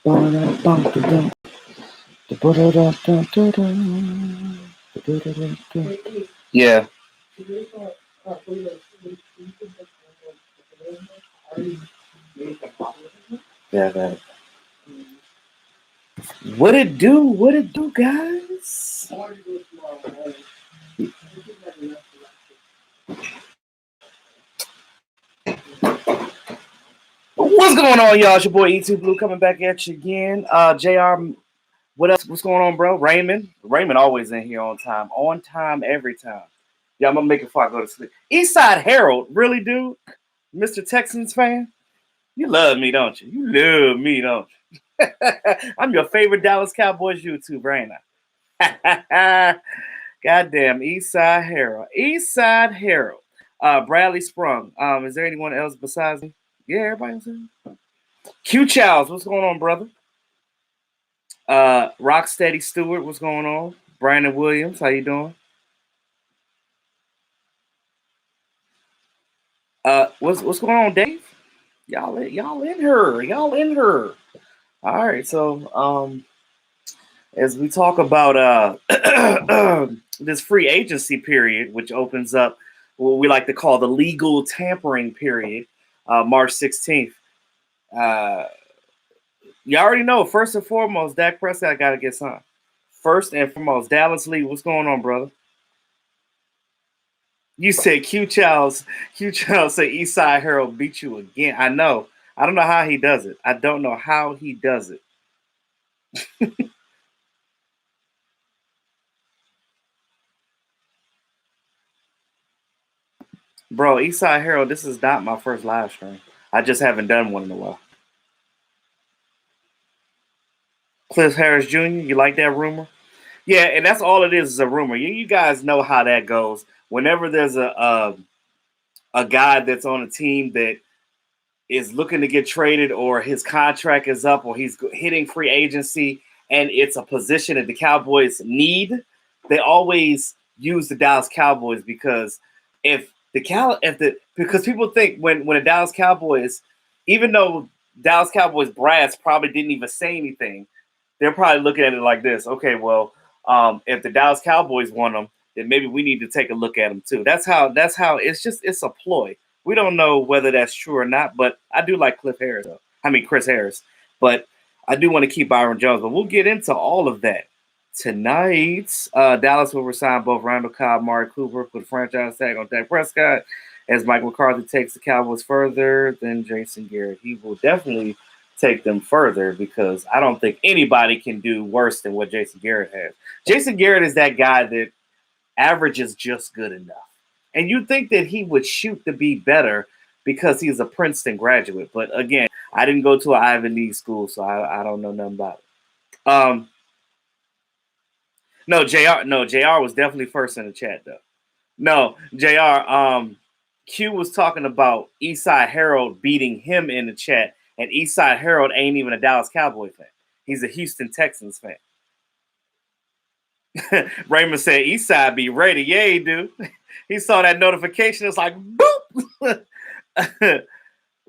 Yeah. Yeah. What it do? What it do, guys? What's going on, y'all? It's your boy E2 Blue coming back at you again. JR, what else? What's going on, bro? Raymond always in here on time, every time. Yeah, I'm gonna make it before I go to sleep. Eastside Harold, really, dude? Mr. Texans fan? You love me, don't you? You love me, don't you? I'm your favorite Dallas Cowboys YouTube, ain't I? Goddamn, Eastside Harold. Eastside Harold. Bradley Sprung. Is there anyone else besides me? Yeah, everybody's in. Q Childs, what's going on, brother? Rocksteady Stewart, what's going on? Brandon Williams, how you doing? What's going on, Dave? Y'all in her. Y'all in her. All right, so as we talk about this free agency period, which opens up what we like to call the legal tampering period, March 16th. You already know, first and foremost, Dak Prescott got to get signed. First and foremost, Dallas Lee, what's going on, brother? You said Q Charles say Eastside Harold beat you again. I know. I don't know how he does it. I don't know how he does it. Bro, Eastside Harold, this is not my first live stream. I just haven't done one in a while. Cliff Harris Jr., you like that rumor? Yeah, and that's all it is a rumor. You guys know how that goes. Whenever there's a guy that's on a team that is looking to get traded or his contract is up or he's hitting free agency and it's a position that the Cowboys need, they always use the Dallas Cowboys because because people think when the Dallas Cowboys, even though Dallas Cowboys brass probably didn't even say anything, they're probably looking at it like this. Okay, well, if the Dallas Cowboys want them, then maybe we need to take a look at them too. That's how it's a ploy. We don't know whether that's true or not, but I do like Chris Harris. But I do want to keep Byron Jones. But we'll get into all of that tonight. Dallas will resign both Randall Cobb, Mari Cooper, put a franchise tag on Dak Prescott. As Mike McCarthy takes the Cowboys further than Jason Garrett, he will definitely take them further because I don't think anybody can do worse than what Jason Garrett has. Jason Garrett is that guy that averages just good enough. And you'd think that he would shoot to be better because he's a Princeton graduate. But again, I didn't go to an Ivy League school, so I don't know nothing about it. No, JR was definitely first in the chat, though. No, JR, Q was talking about Eastside Harold beating him in the chat, and Eastside Harold ain't even a Dallas Cowboy fan. He's a Houston Texans fan. Raymond said, Eastside be ready. Yeah, he do. He saw that notification. It's like, boop.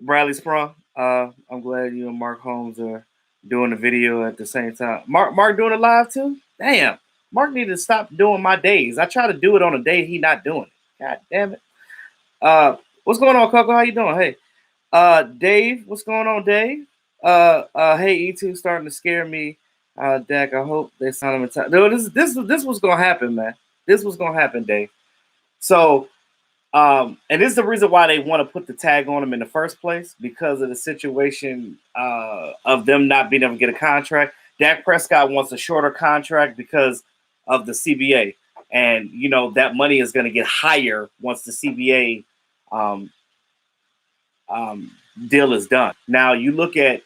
Bradley Sprung, I'm glad you and Mark Holmes are doing the video at the same time. Mark doing it live too? Damn. Mark needed to stop doing my days. I try to do it on a day he not doing it. God damn it. What's going on, Coco? How you doing? Hey. Dave, what's going on, Dave? Hey, E2 starting to scare me. Dak, I hope they sign him in time. No, this was gonna happen, man. This was gonna happen, Dave. So, and this is the reason why they want to put the tag on him in the first place because of the situation of them not being able to get a contract. Dak Prescott wants a shorter contract because of the CBA, and you know that money is going to get higher once the CBA deal is done. Now you look at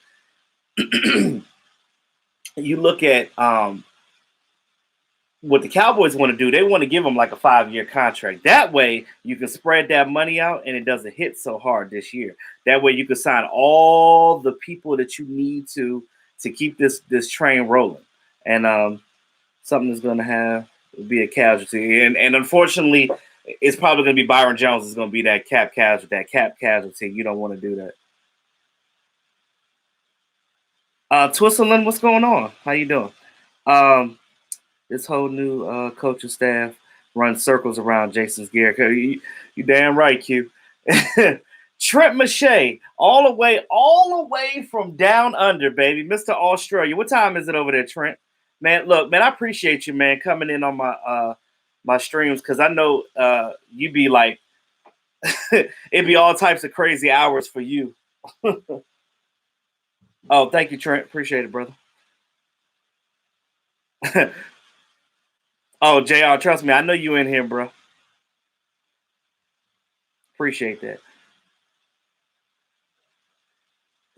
what the Cowboys want to do. They want to give him like a 5-year contract. That way you can spread that money out and it doesn't hit so hard this year. That way you can sign all the people that you need to keep this train rolling. And something is going to be a casualty. And unfortunately, it's probably going to be Byron Jones is going to be that cap casualty. You don't want to do that. Twisserland, what's going on? How you doing? Um, this whole new coaching staff runs circles around Jason's gear. You damn right, Q. Trent Mache, all the way from down under, baby, Mr. Australia. What time is it over there, Trent? Man, look, man, I appreciate you, man, coming in on my streams because I know you be like it'd be all types of crazy hours for you. Oh, thank you, Trent. Appreciate it, brother. Oh, JR, trust me, I know you in here, bro. Appreciate that.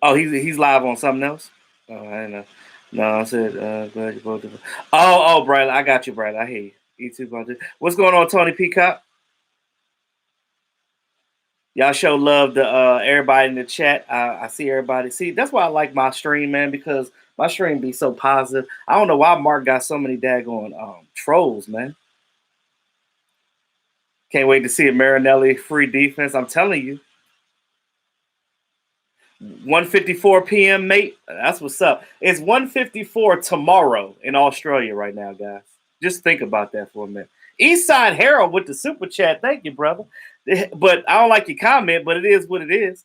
Oh, he's live on something else. Oh, I didn't know. No, I said glad you both. Oh, Bradley, I got you, Bradley. I hear you. You too, brother. What's going on, Tony Peacock? Y'all show love to everybody in the chat. I see everybody. See, that's why I like my stream, man, because my stream be so positive. I don't know why Mark got so many daggone trolls, man. Can't wait to see a Marinelli free defense. I'm telling you. 1:54 p.m., mate. That's what's up. It's 1:54 tomorrow in Australia right now, guys. Just think about that for a minute. Eastside Harold with the super chat. Thank you, brother. But I don't like your comment, but it is what it is.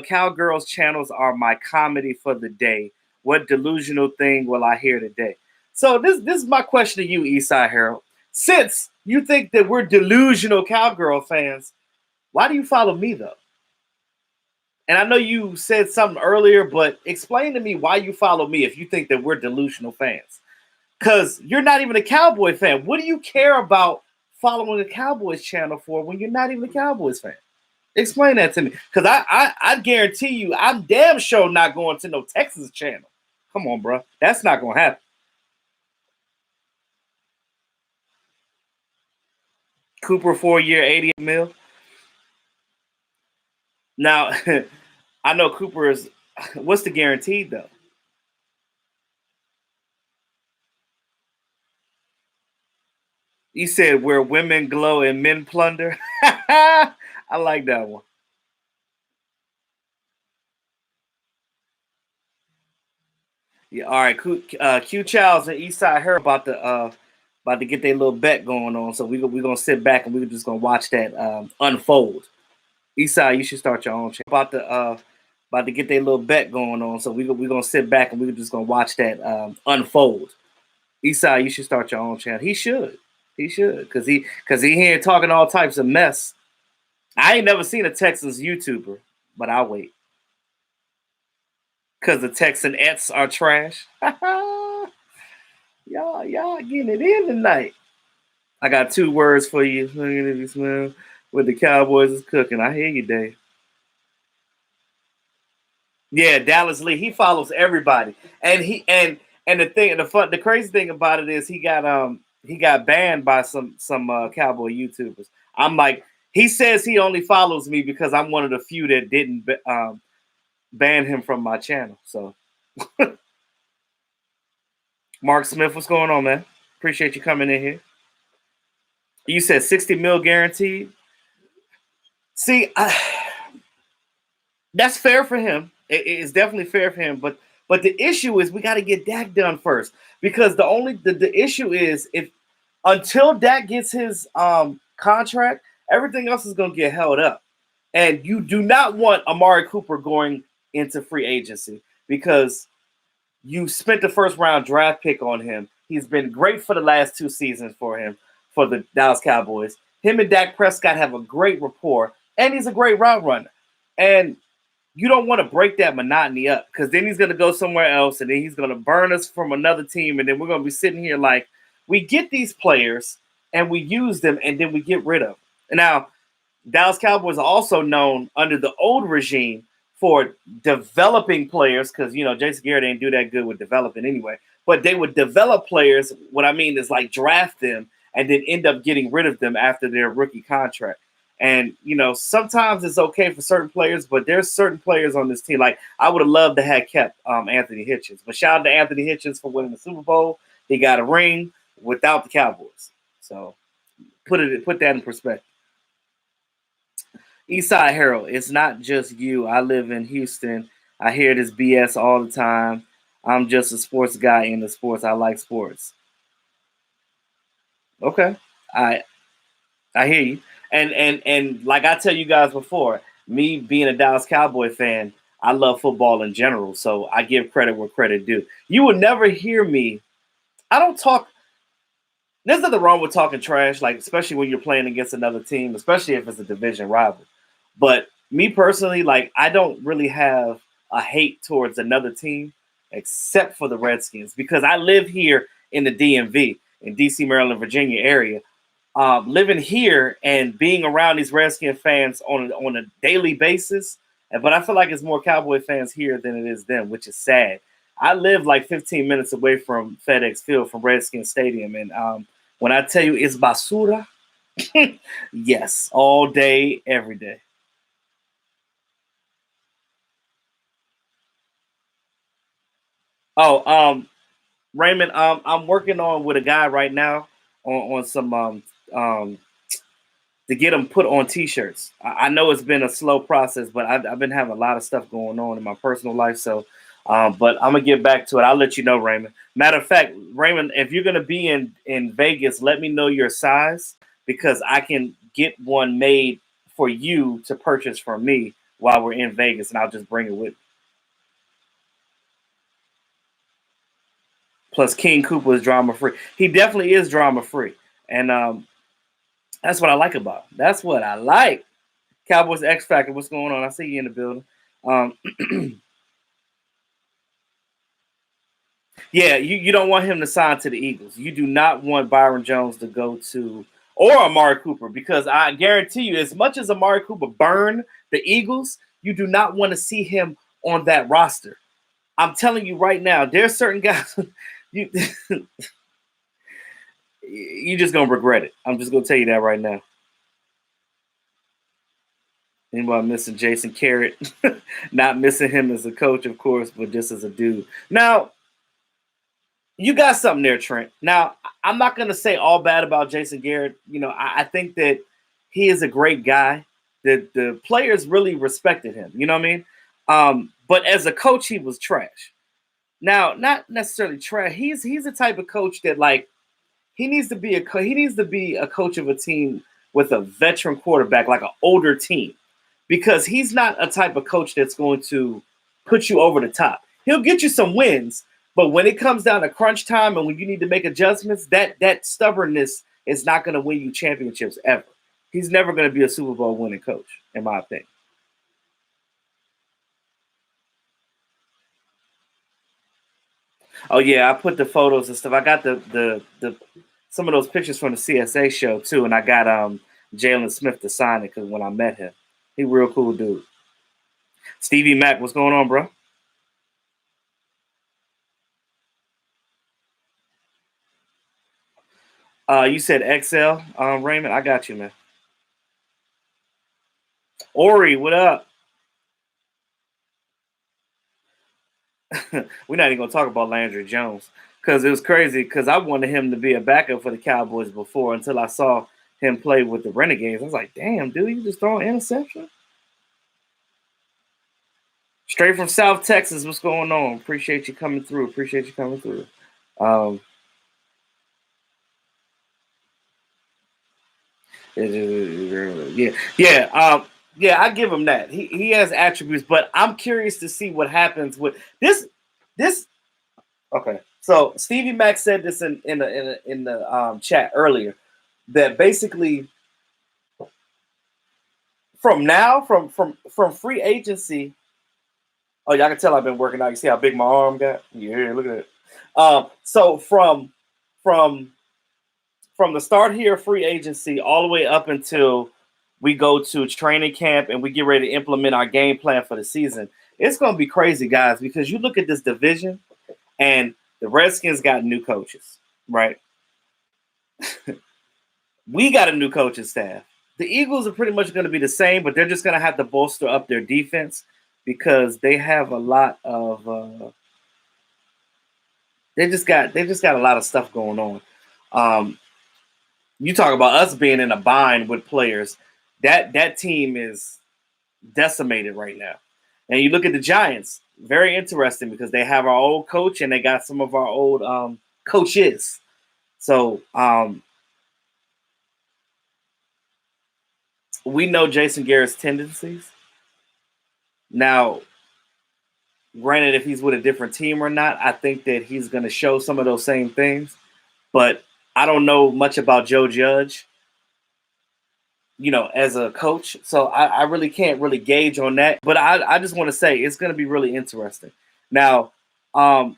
Cowgirls channels are my comedy for the day. What delusional thing will I hear today? So this is my question to you, Eastside Harold. Since you think that we're delusional cowgirl fans, why do you follow me though? And I know you said something earlier, but explain to me why you follow me if you think that we're delusional fans. Because you're not even a Cowboy fan. What do you care about following a Cowboys channel for when you're not even a Cowboys fan? Explain that to me. Because I guarantee you, I'm damn sure not going to no Texas channel. Come on, bro. That's not going to happen. Cooper 4-year, 88 mil. Now, I know Cooper is. What's the guarantee, though? You said where women glow and men plunder. I like that one. Yeah, all right. Q Childs and Eastside Her about to get their little bet going on. So we gonna sit back and we're just gonna watch that unfold. Eastside, you should start your own channel. About to get their little bet going on. So we gonna sit back and we're just gonna watch that unfold. Eastside, you should start your own channel. He should. He should. Cause he here talking all types of mess. I ain't never seen a Texans YouTuber, but I'll wait. Cause the Texan ets are trash. y'all getting it in tonight. I got two words for you. If you smell what the Cowboys is cooking. I hear you, Dave. Yeah, Dallas Lee. He follows everybody, and the crazy thing about it is he got banned by some Cowboy YouTubers. I'm like, he says he only follows me because I'm one of the few that didn't ban him from my channel. So, Mark Smith, what's going on, man? Appreciate you coming in here. You said 60 mil guaranteed. See, that's fair for him. It's definitely fair for him. But the issue is we got to get Dak done first because the issue is if until Dak gets his contract, everything else is going to get held up. And you do not want Amari Cooper going into free agency because you spent the first round draft pick on him. He's been great for the last two seasons for him, for the Dallas Cowboys. Him and Dak Prescott have a great rapport, and he's a great route runner. And you don't want to break that monotony up because then he's going to go somewhere else, and then he's going to burn us from another team, and then we're going to be sitting here like, we get these players, and we use them, and then we get rid of them. And now, Dallas Cowboys are also known under the old regime for developing players because, Jason Garrett didn't do that good with developing anyway. But they would develop players. What I mean is like draft them and then end up getting rid of them after their rookie contract. And, sometimes it's okay for certain players, but there's certain players on this team. Like, I would have loved to have kept Anthony Hitchens. But shout out to Anthony Hitchens for winning the Super Bowl. He got a ring without the Cowboys. So put that in perspective. Eastside Herald, it's not just you. I live in Houston. I hear this BS all the time. I'm just a sports guy into sports. I like sports. Okay, I I hear you. And like I tell you guys before, me being a Dallas Cowboy fan, I love football in general. So I give credit where credit due. You will never hear me. I don't talk. There's nothing wrong with talking trash, like especially when you're playing against another team, especially if it's a division rival. But me personally, like I don't really have a hate towards another team except for the Redskins because I live here in the DMV in DC, Maryland, Virginia area. Living here and being around these Redskin fans on a daily basis, but I feel like it's more Cowboy fans here than it is them, which is sad. I live like 15 minutes away from FedEx Field, from Redskin Stadium, and when I tell you it's basura, yes, all day, every day. Oh, Raymond, I'm working on with a guy right now on some um, to get them put on T-shirts. I know it's been a slow process, but I've been having a lot of stuff going on in my personal life. So, but I'm gonna get back to it. I'll let you know, Raymond. Matter of fact, Raymond, if you're gonna be in Vegas, let me know your size because I can get one made for you to purchase from me while we're in Vegas, and I'll just bring it with me. Plus, King Cooper is drama free. He definitely is drama free, and that's what I like about him. That's what I like. Cowboys X Factor, what's going on? I see you in the building. Um, yeah, you don't want him to sign to the Eagles. You do not want Byron Jones to go to or Amari Cooper because I guarantee you, as much as Amari Cooper burned the Eagles, you do not want to see him on that roster. I'm telling you right now, there's certain guys you you just gonna regret it. I'm just gonna tell you that right now. Anybody missing Jason Carrot? Not missing him as a coach, of course, but just as a dude. Now, you got something there, Trent. Now, I'm not going to say all bad about Jason Garrett. You know, I think that he is a great guy. The players really respected him. You know what I mean? But as a coach, he was trash. Now, not necessarily trash. He's the type of coach that like he needs to be a coach of a team with a veteran quarterback, like an older team, because he's not a type of coach that's going to put you over the top. He'll get you some wins, but when it comes down to crunch time and when you need to make adjustments, that stubbornness is not going to win you championships ever. He's never going to be a Super Bowl winning coach, in my opinion. Oh yeah, I put the photos and stuff. I got the some of those pictures from the CSA show too, and I got Jalen Smith to sign it because when I met him, he real cool dude. Stevie Mack, what's going on, bro? You said XL, Raymond. I got you, man. Ori, what up? We're not even gonna talk about Landry Jones because it was crazy. Because I wanted him to be a backup for the Cowboys before until I saw him play with the Renegades. I was like, damn, dude, you just throwing interception? Straight from South Texas, what's going on? Appreciate you coming through. Appreciate you coming through. Um, yeah, yeah, yeah. I give him that. He has attributes, but I'm curious to see what happens with this. This okay. So Stevie Mack said this in the chat earlier that basically from now from free agency. Oh, y'all can tell I've been working out. You see how big my arm got? Yeah, look at it. So from from the start here of free agency all the way up until we go to training camp and we get ready to implement our game plan for the season, it's going to be crazy, guys, because you look at this division and the Redskins got new coaches, right? We got a new coaching staff. The Eagles are pretty much going to be the same, but they're just going to have to bolster up their defense because they have a lot of they just got a lot of stuff going on. Um, you talk about us being in a bind with players. That team is decimated right now. And you look at the Giants. very interesting because they have our old coach and they got some of our old coaches. So we know Jason Garrett's tendencies. Now, granted, if he's with a different team or not, I think that he's going to show some of those same things. But I don't know much about Joe Judge, as a coach. So I really can't really gauge on that. But I just want to say it's going to be really interesting. Now, the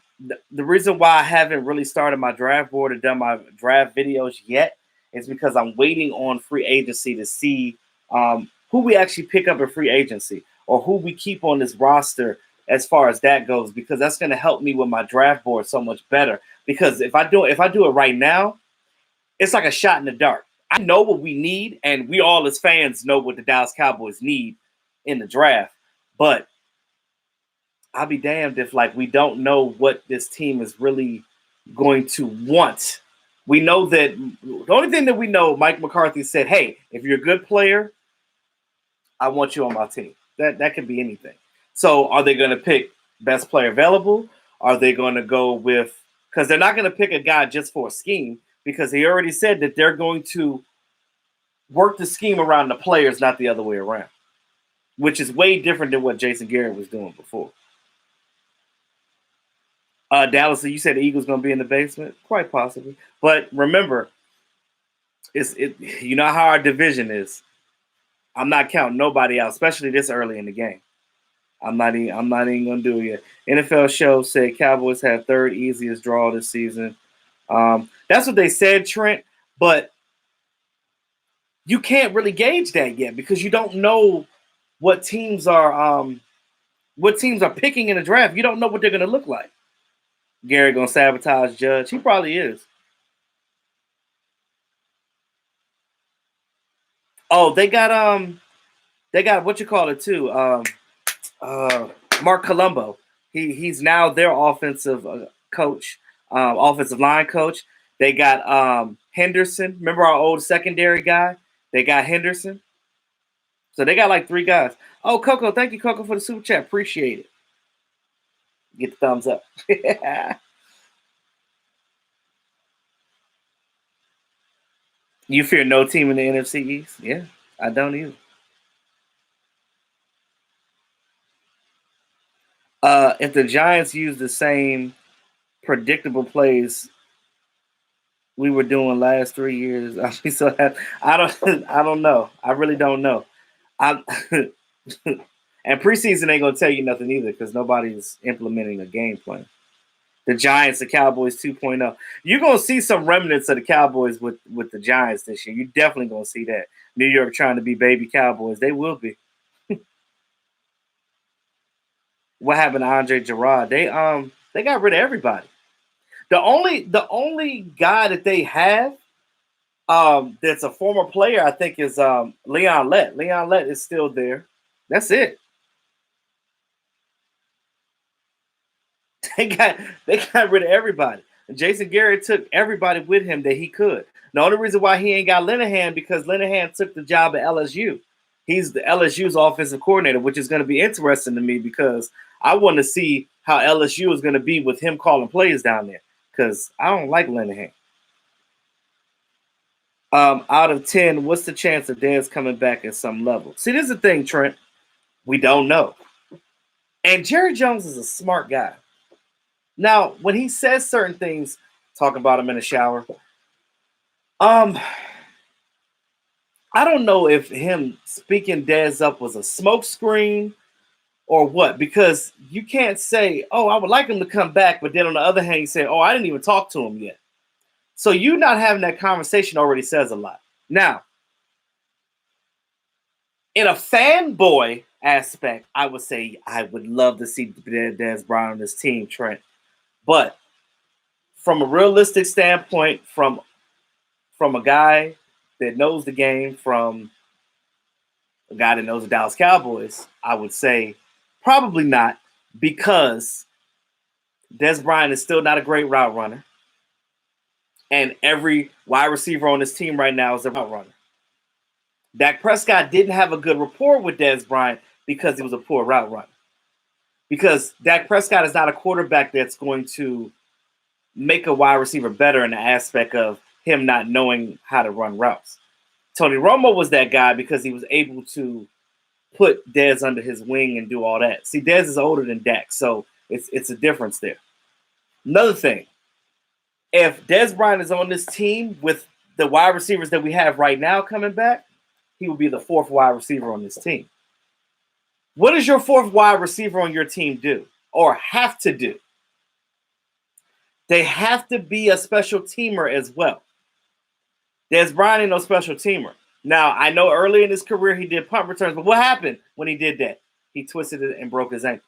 reason why I haven't really started my draft board or done my draft videos yet is because I'm waiting on free agency to see who we actually pick up in free agency or who we keep on this roster as far as that goes, because that's going to help me with my draft board so much better. Because if I do it right now, it's like a shot in the dark. I know what we need, and we all as fans know what the Dallas Cowboys need in the draft. But I'll be damned if we don't know what this team is really going to want. We know that the only thing that we know, Mike McCarthy said, hey, if you're a good player, I want you on my team. That could be anything. So are they going to pick best player available? Are they going to go with – because they're not going to pick a guy just for a scheme, because he already said that they're going to work the scheme around the players, not the other way around, which is way different than what Jason Garrett was doing before. Dallas, you said the Eagles going to be in the basement? Quite possibly. But remember, you know how our division is. I'm not counting nobody out, especially this early in the game. I'm not even going to do it yet. NFL show said Cowboys have third easiest draw this season. That's what they said, Trent, but you can't really gauge that yet because you don't know what teams are picking in the draft. You don't know what they're going to look like. Gary going to sabotage Judge. He probably is. Oh, they got what you call it too. Mark Colombo. He's now their offensive coach, offensive line coach. They got Henderson. Remember our old secondary guy? They got Henderson. So they got 3 guys. Oh, Coco, thank you, Coco, for the super chat. Appreciate it. Get the thumbs up. You fear no team in the NFC East? Yeah, I don't either. If the Giants use the same predictable plays we were doing last 3 years, I don't know. I really don't know. And preseason ain't gonna tell you nothing either because nobody's implementing a game plan. The Giants, the Cowboys 2.0. You're gonna see some remnants of the Cowboys with the Giants this year. You're definitely gonna see that. New York trying to be baby Cowboys. They will be. What happened to Andre Gerard? They got rid of everybody. The only guy that they have that's a former player, I think, is Leon Lett. Leon Lett is still there. That's it. They got rid of everybody. And Jason Garrett took everybody with him that he could. The only reason why he ain't got Linehan because Linehan took the job at LSU. He's the LSU's offensive coordinator, which is going to be interesting to me because I want to see how LSU is going to be with him calling plays down there because I don't like Linehan. Out of 10, what's the chance of Dez coming back at some level? See, this is the thing, Trent. We don't know. And Jerry Jones is a smart guy. Now, when he says certain things, talk about him in the shower. I don't know if him speaking Dez up was a smokescreen or what, because you can't say, oh, I would like him to come back, but then on the other hand, you say, oh, I didn't even talk to him yet. So you not having that conversation already says a lot. Now, in a fanboy aspect, I would say I would love to see Dez Bryant on this team, Trent. But from a realistic standpoint, from a guy that knows the game, from a guy that knows the Dallas Cowboys, I would say probably not, because Dez Bryant is still not a great route runner. And every wide receiver on this team right now is a route runner. Dak Prescott didn't have a good rapport with Dez Bryant because he was a poor route runner. because Dak Prescott is not a quarterback that's going to make a wide receiver better in the aspect of him not knowing how to run routes. Tony Romo was that guy because he was able to put Dez under his wing and do all that. See, Dez is older than Dak, so it's a difference there. Another thing, if Dez Bryant is on this team with the wide receivers that we have right now coming back, he will be the fourth wide receiver on this team. What does your fourth wide receiver on your team do or have to do? They have to be a special teamer as well. Dez Bryant ain't no special teamer. Now, I know early in his career he did punt returns, but what happened when he did that? He twisted it and broke his ankle.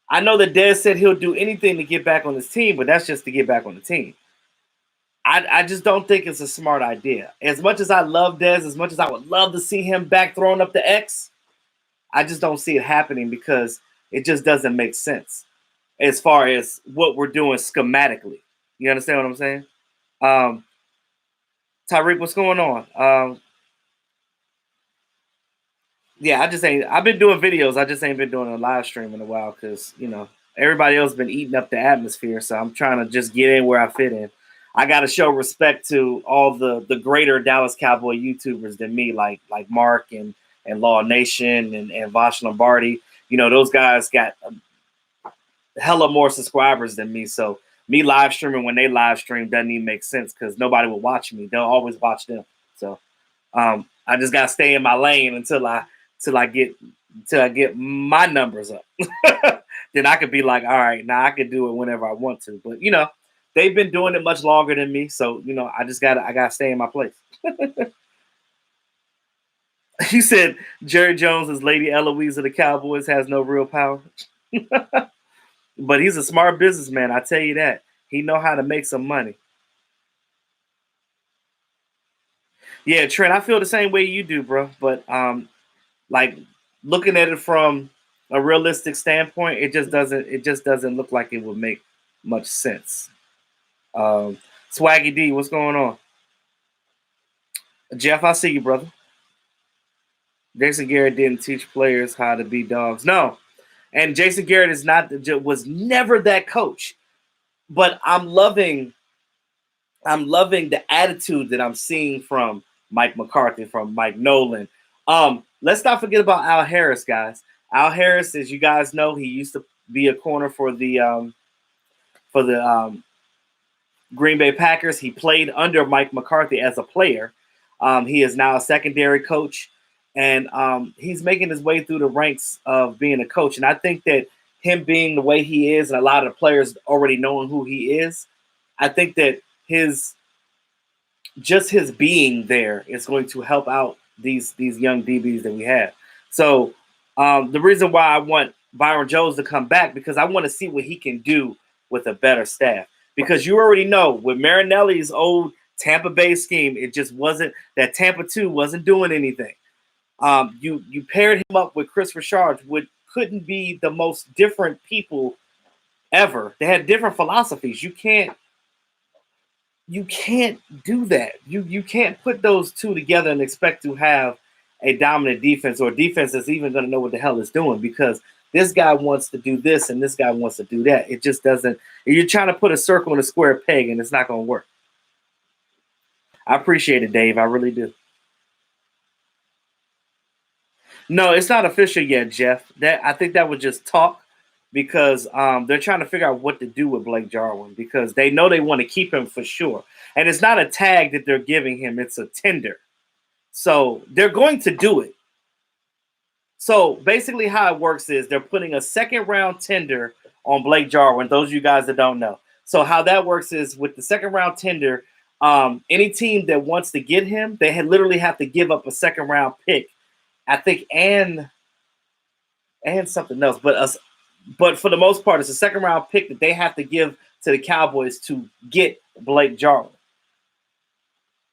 I know that Dez said he'll do anything to get back on his team, but that's just to get back on the team. I just don't think it's a smart idea. As much as I love Dez, as much as I would love to see him back throwing up the X, I just don't see it happening because it just doesn't make sense as far as what we're doing schematically. You understand what I'm saying? Tyreek, what's going on? Yeah, I've been doing videos. I just ain't been doing a live stream in a while because, everybody else been eating up the atmosphere. So I'm trying to just get in where I fit in. I got to show respect to all the greater Dallas Cowboy YouTubers than me, like Mark and Law Nation and Vosh Lombardi. Those guys got hella more subscribers than me. So me live streaming when they live stream doesn't even make sense because nobody will watch me. They'll always watch them. So I just got to stay in my lane until I get my numbers up. Then I could be like, all right, now I can do it whenever I want to. But they've been doing it much longer than me, so I gotta stay in my place. He said Jerry Jones is Lady Eloise of the Cowboys, has no real power. But he's a smart businessman, I tell you that. He know how to make some money. Yeah, Trent, I feel the same way you do, bro. But like looking at it from a realistic standpoint, it just doesn't look like it would make much sense. Swaggy D, what's going on? Jeff, I see you, brother. Jason Garrett didn't teach players how to be dogs. No, and Jason Garrett was never that coach. But I'm loving the attitude that I'm seeing from Mike McCarthy, from Mike Nolan. Let's not forget about Al Harris, guys. Al Harris, as you guys know, he used to be a corner for the Green Bay Packers. He played under Mike McCarthy as a player. He is now a secondary coach, and he's making his way through the ranks of being a coach. And I think that him being the way he is, and a lot of the players already knowing who he is, I think that his being there is going to help out these young DBs that we have. So the reason why I want Byron Jones to come back, because I want to see what he can do with a better staff. Because you already know with Marinelli's old Tampa Bay scheme, it just wasn't that Tampa 2 wasn't doing anything. You paired him up with Chris Richard, which couldn't be the most different people ever. They had different philosophies. You can't do that. You can't put those two together and expect to have a dominant defense or a defense that's even going to know what the hell it's doing, because this guy wants to do this and this guy wants to do that. It just doesn't. You're trying to put a circle in a square peg and it's not going to work. I appreciate it, Dave. I really do. No, it's not official yet, Jeff. I think that was just talk, because they're trying to figure out what to do with Blake Jarwin, because they know they want to keep him for sure. And it's not a tag that they're giving him. It's a tender. So they're going to do it. So basically how it works is they're putting a second-round tender on Blake Jarwin, those of you guys that don't know. So how that works is with the second-round tender, any team that wants to get him, they literally have to give up a second-round pick, I think, and something else. But for the most part, it's a second-round pick that they have to give to the Cowboys to get Blake Jarwin.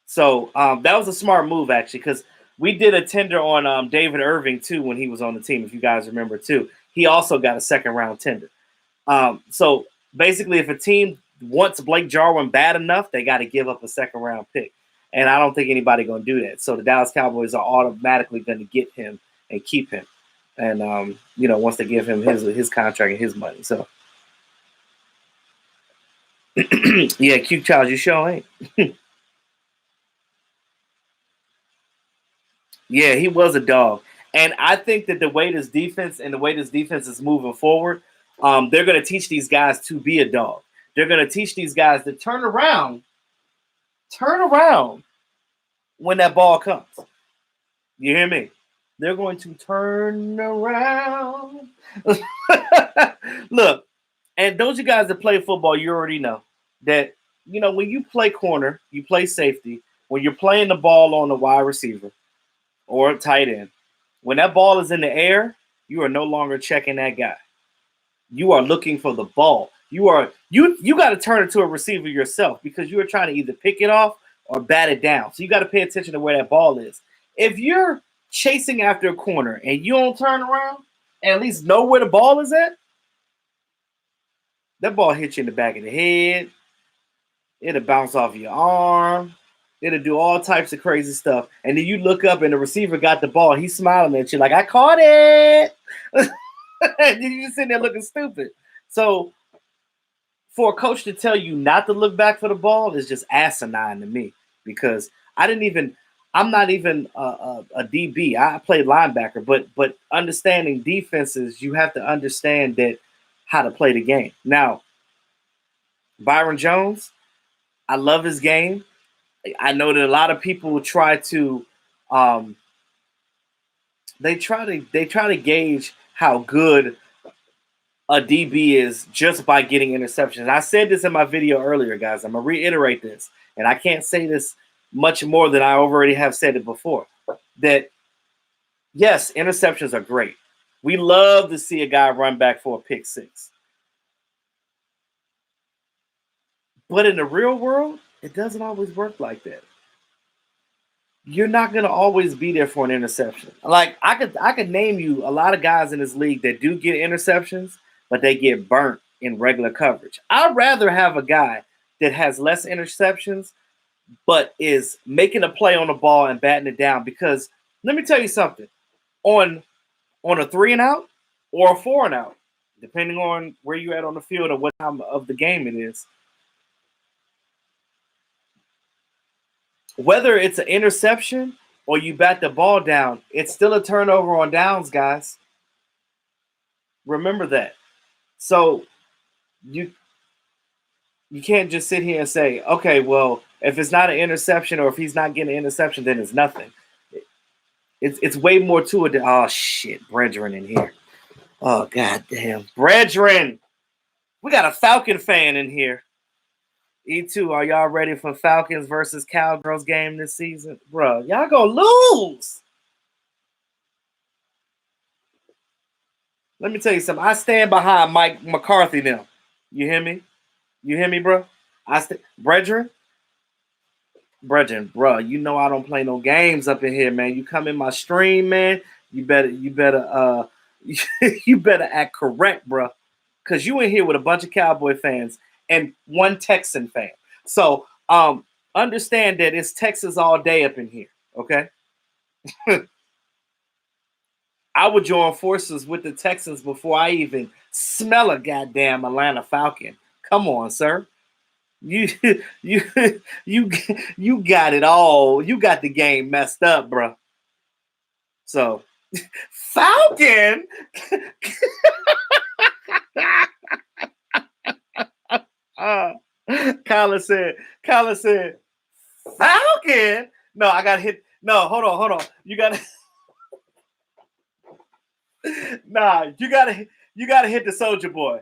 So that was a smart move, actually, because we did a tender on David Irving, too, when he was on the team, if you guys remember, too. He also got a second-round tender. So basically, if a team wants Blake Jarwin bad enough, they got to give up a second-round pick. And I don't think anybody's going to do that. So the Dallas Cowboys are automatically going to get him and keep him. and once they give him his contract and his money. So yeah, Q Charles, you sure ain't. Yeah, he was a dog. And I think that the way this defense is moving forward, they're going to teach these guys to be a dog. They're going to teach these guys to turn around when that ball comes. You hear me? They're going to turn around. Look, and those you guys that play football, you already know that, when you play corner, you play safety, when you're playing the ball on the wide receiver or tight end, when that ball is in the air, you are no longer checking that guy. You are looking for the ball. You got to turn it to a receiver yourself because you are trying to either pick it off or bat it down. So you got to pay attention to where that ball is. If you're chasing after a corner and you don't turn around and at least know where the ball is at, that ball hits you in the back of the head. It'll bounce off your arm. It'll do all types of crazy stuff. And then you look up and the receiver got the ball. He's smiling at you like, I caught it. And you're just sitting there looking stupid. So for a coach to tell you not to look back for the ball is just asinine to me because I'm not even a DB. I played linebacker, but understanding defenses, you have to understand that how to play the game. Now, Byron Jones, I love his game. I know that a lot of people try to they try to gauge how good a DB is just by getting interceptions. I said this in my video earlier, guys. I'm gonna reiterate this, and I can't say this much more than I already have said it before. That yes, interceptions are great. We love to see a guy run back for a pick six. But in the real world, it doesn't always work like that. You're not gonna always be there for an interception. Like I could name you a lot of guys in this league that do get interceptions, but they get burnt in regular coverage. I'd rather have a guy that has less interceptions, but is making a play on the ball and batting it down. Because let me tell you something: on a 3 and out or a 4 and out, depending on where you're at on the field or what time of the game it is. Whether it's an interception or you bat the ball down, it's still a turnover on downs, guys. Remember that. So you can't just sit here and say, okay, well, if it's not an interception or if he's not getting an interception, then it's nothing. It's way more to it than, oh, shit, Brethren in here. Oh, goddamn. Brethren. We got a Falcon fan in here. E2, are y'all ready for Falcons versus Cowgirls game this season? Bro, y'all gonna lose. Let me tell you something. I stand behind Mike McCarthy now. You hear me? You hear me, bro? Brethren, bro, you know I don't play no games up in here, man. You come in my stream, man, you better you better act correct, bro. Cause you in here with a bunch of Cowboy fans and one Texan fan. So understand that it's Texas all day up in here, okay? I would join forces with the Texans before I even smell a goddamn Atlanta Falcon. Come on, sir. You you got it all. You got the game messed up, bro. So Falcon. Kyler said, Falcon. No, I got hit. No, hold on. You got nah. You gotta hit the Soldier Boy.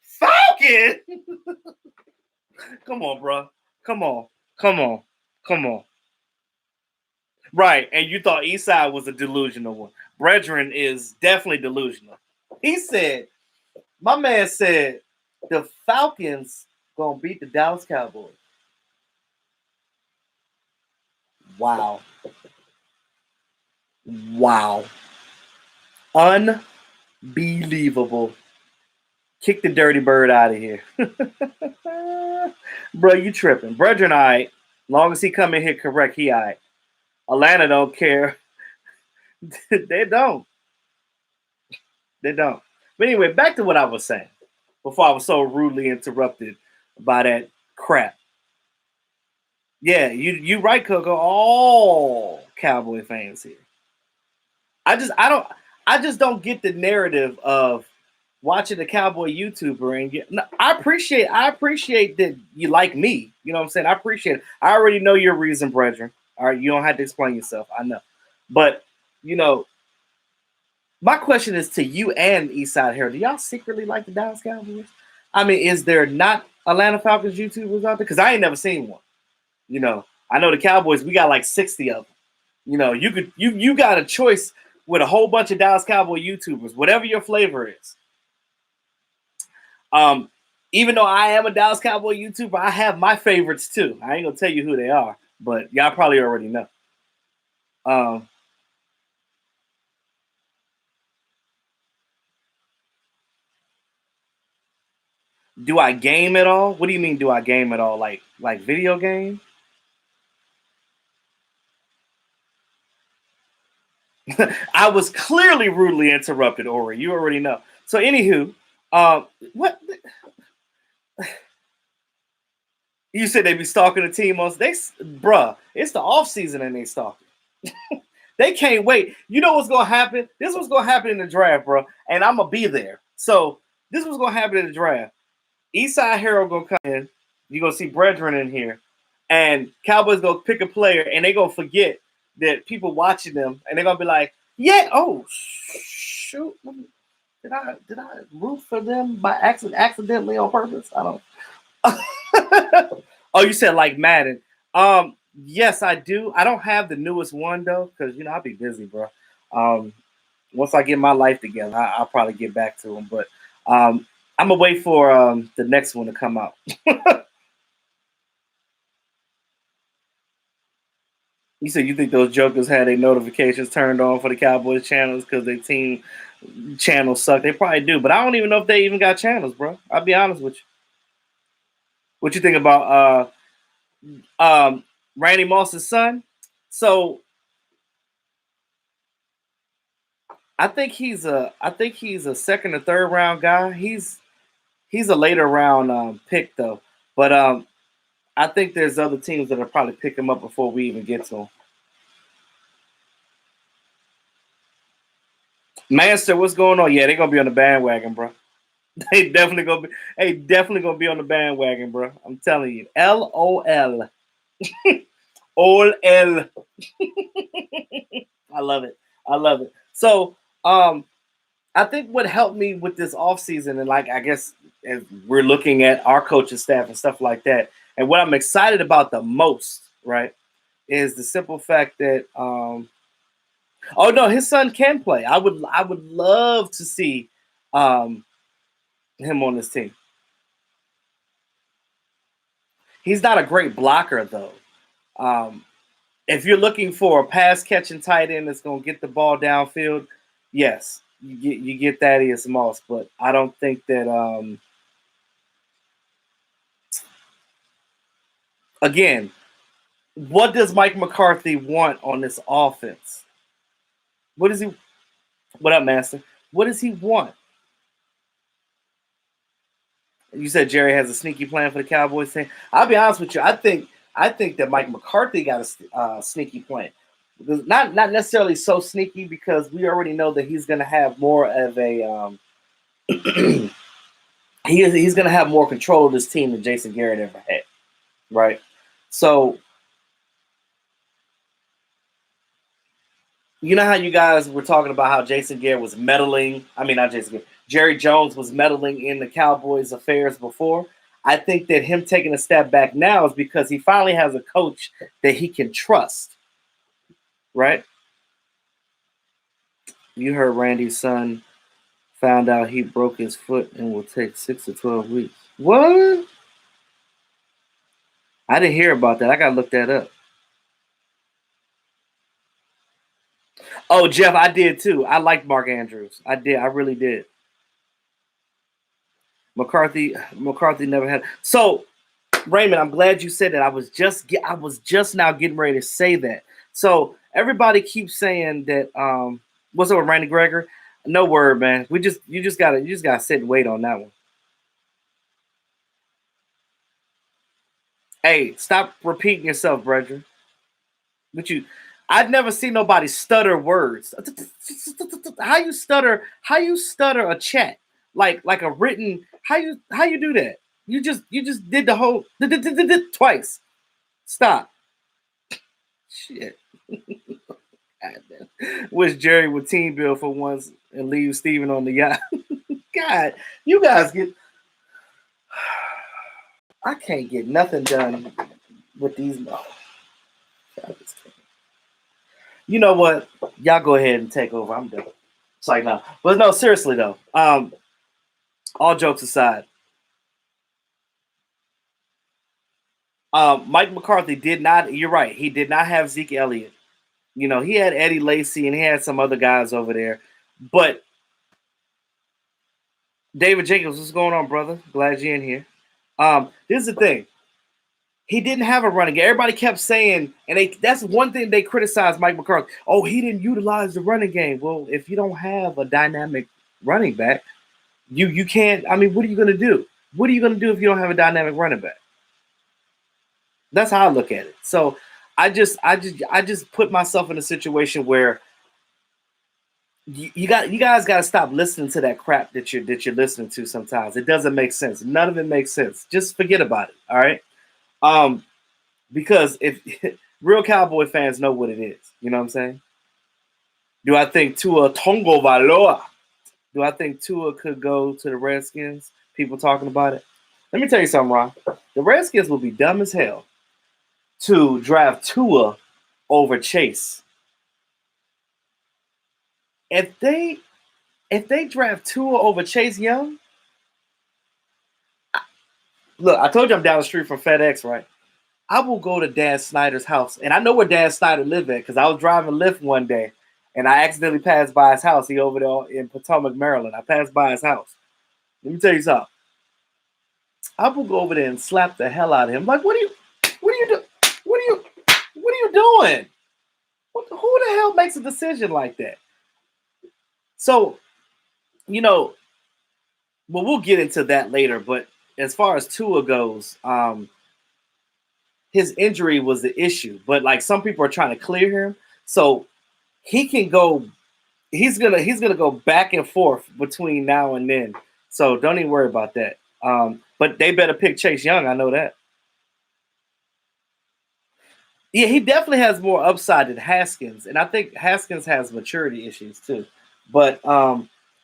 Falcon. Come on, bro. Come on. Right, and you thought Eastside was a delusional one. Brethren is definitely delusional. He said, my man said, the Falcons gonna beat the Dallas Cowboys. Wow. Unbelievable. Kick the dirty bird out of here. Bro, you tripping. Brethren, all right. Long as he come in here correct, he all right. Atlanta don't care. They don't. They don't. But anyway, back to what I was saying before I was so rudely interrupted by that crap. Yeah, you right, Coco. All Cowboy fans here. I just don't get the narrative of watching the Cowboy YouTuber and get. No, I appreciate that you like me. You know what I'm saying? I appreciate it. I already know your reason, brethren. All right, you don't have to explain yourself. I know, but you know, my question is to you and Eastside Herald. Do y'all secretly like the Dallas Cowboys? I mean, is there not Atlanta Falcons YouTubers out there? Because I ain't never seen one. You know, I know the Cowboys. We got like 60 of them. You know, you got a choice with a whole bunch of Dallas Cowboy YouTubers, whatever your flavor is. Um, Even though I am a Dallas Cowboy YouTuber, I have my favorites too. I ain't gonna tell you who they are, but y'all probably already know. Um, do I game at all? What do you mean? Do I game at all? Like video game? I was clearly rudely interrupted, Ori. You already know. So, anywho, what you said they be stalking the team on bruh, it's the off season and they stalking. They can't wait. You know what's gonna happen? This was gonna happen in the draft, bro, and I'm gonna be there. So this was gonna happen in the draft. Eastside Herald gonna come in. You gonna see Brethren in here, and Cowboys gonna pick a player, and they gonna forget that people watching them, and they're gonna be like, "Yeah, oh shoot, did I root for them by accidentally on purpose? I don't." Oh, you said like Madden. Yes, I do. I don't have the newest one though, because I'll be busy, bro. Um, Once I get my life together, I'll probably get back to them. But I'm gonna wait for the next one to come out. You said you think those jokers had their notifications turned on for the Cowboys channels because their team channels suck. They probably do, but I don't even know if they even got channels, bro. I'll be honest with you. What you think about Randy Moss's son? So I think he's a second or third round guy. He's a later round pick though, but I think there's other teams that'll probably pick him up before we even get to him. Master, what's going on? Yeah, they're gonna be on the bandwagon, bro. They definitely gonna be. Hey, definitely gonna be on the bandwagon, bro. I'm telling you. LOL. All L. I love it. I love it. So, I think what helped me with this offseason, and like I guess as we're looking at our coaching staff and stuff like that, and what I'm excited about the most, right, is the simple fact that oh no, his son can play. I would love to see um him on this team. He's not a great blocker though. Um if you're looking for a pass catching tight end that's gonna get the ball downfield, yes, you get Thaddeus Moss, but I don't think that again, what does Mike McCarthy want on this offense? What does he what up, Master? What does he want? You said Jerry has a sneaky plan for the Cowboys thing. I'll be honest with you. I think that Mike McCarthy got a sneaky plan. Because not necessarily so sneaky because we already know that he's going to have more of a he's going to have more control of this team than Jason Garrett ever had, right? So you know how you guys were talking about how Jason Garrett was meddling. I mean, not Jason Garrett. Jerry Jones was meddling in the Cowboys' affairs before. I think that him taking a step back now is because he finally has a coach that he can trust, right? You heard Randy's son found out he broke his foot and will take 6 to 12 weeks. What? I didn't hear about that. I gotta look that up. Oh, Jeff, I did too. I liked Mark Andrews. I did. I really did. McCarthy never had. So Raymond, I'm glad you said that. I was just now getting ready to say that. So everybody keeps saying that. What's up with Randy Gregory? No word, man. You just gotta sit and wait on that one. Hey, stop repeating yourself, brethren. But I've never seen nobody stutter words. How you stutter? How you stutter a chat like a written? How you do that? You just did the whole twice. Stop. Shit. Wish Jerry would team build for once and leave Steven on the yacht. God, you guys get. I can't get nothing done with these. Oh, you know what? Y'all go ahead and take over. I'm done. It's like no, but no, seriously though. All jokes aside, Mike McCarthy did not. You're right. He did not have Zeke Elliott. You know, he had Eddie Lacy and he had some other guys over there. But David Jacobs, what's going on, brother? Glad you're in here. This is the thing. He didn't have a running game. Everybody kept saying, and that's one thing they criticized Mike McCarthy. Oh, he didn't utilize the running game. Well, if you don't have a dynamic running back, you can't. I mean, what are you going to do? What are you going to do if you don't have a dynamic running back? That's how I look at it. So I just put myself in a situation where you guys got to stop listening to that crap that you're listening to. Sometimes it doesn't make sense. None of it makes sense. Just forget about it. All right. Because if real Cowboy fans know what it is, you know what I'm saying? Do I think Tua Tongo Valoa? Do I think Tua could go to the Redskins? People talking about it. Let me tell you something, Ron. The Redskins will be dumb as hell to draft Tua over Chase. If they draft Tua over Chase Young, look, I told you I'm down the street from FedEx, right? I will go to Dan Snyder's house, and I know where Dan Snyder lived at because I was driving Lyft one day, and I accidentally passed by his house. He over there in Potomac, Maryland. I passed by his house. Let me tell you something. I will go over there and slap the hell out of him. Like, what are you doing? What are you doing? Who the hell makes a decision like that? So, you know, well, we'll get into that later. But as far as Tua goes, his injury was the issue. But like some people are trying to clear him, so he can go. He's gonna go back and forth between now and then. So don't even worry about that. But they better pick Chase Young. I know that. Yeah, he definitely has more upside than Haskins, and I think Haskins has maturity issues too. But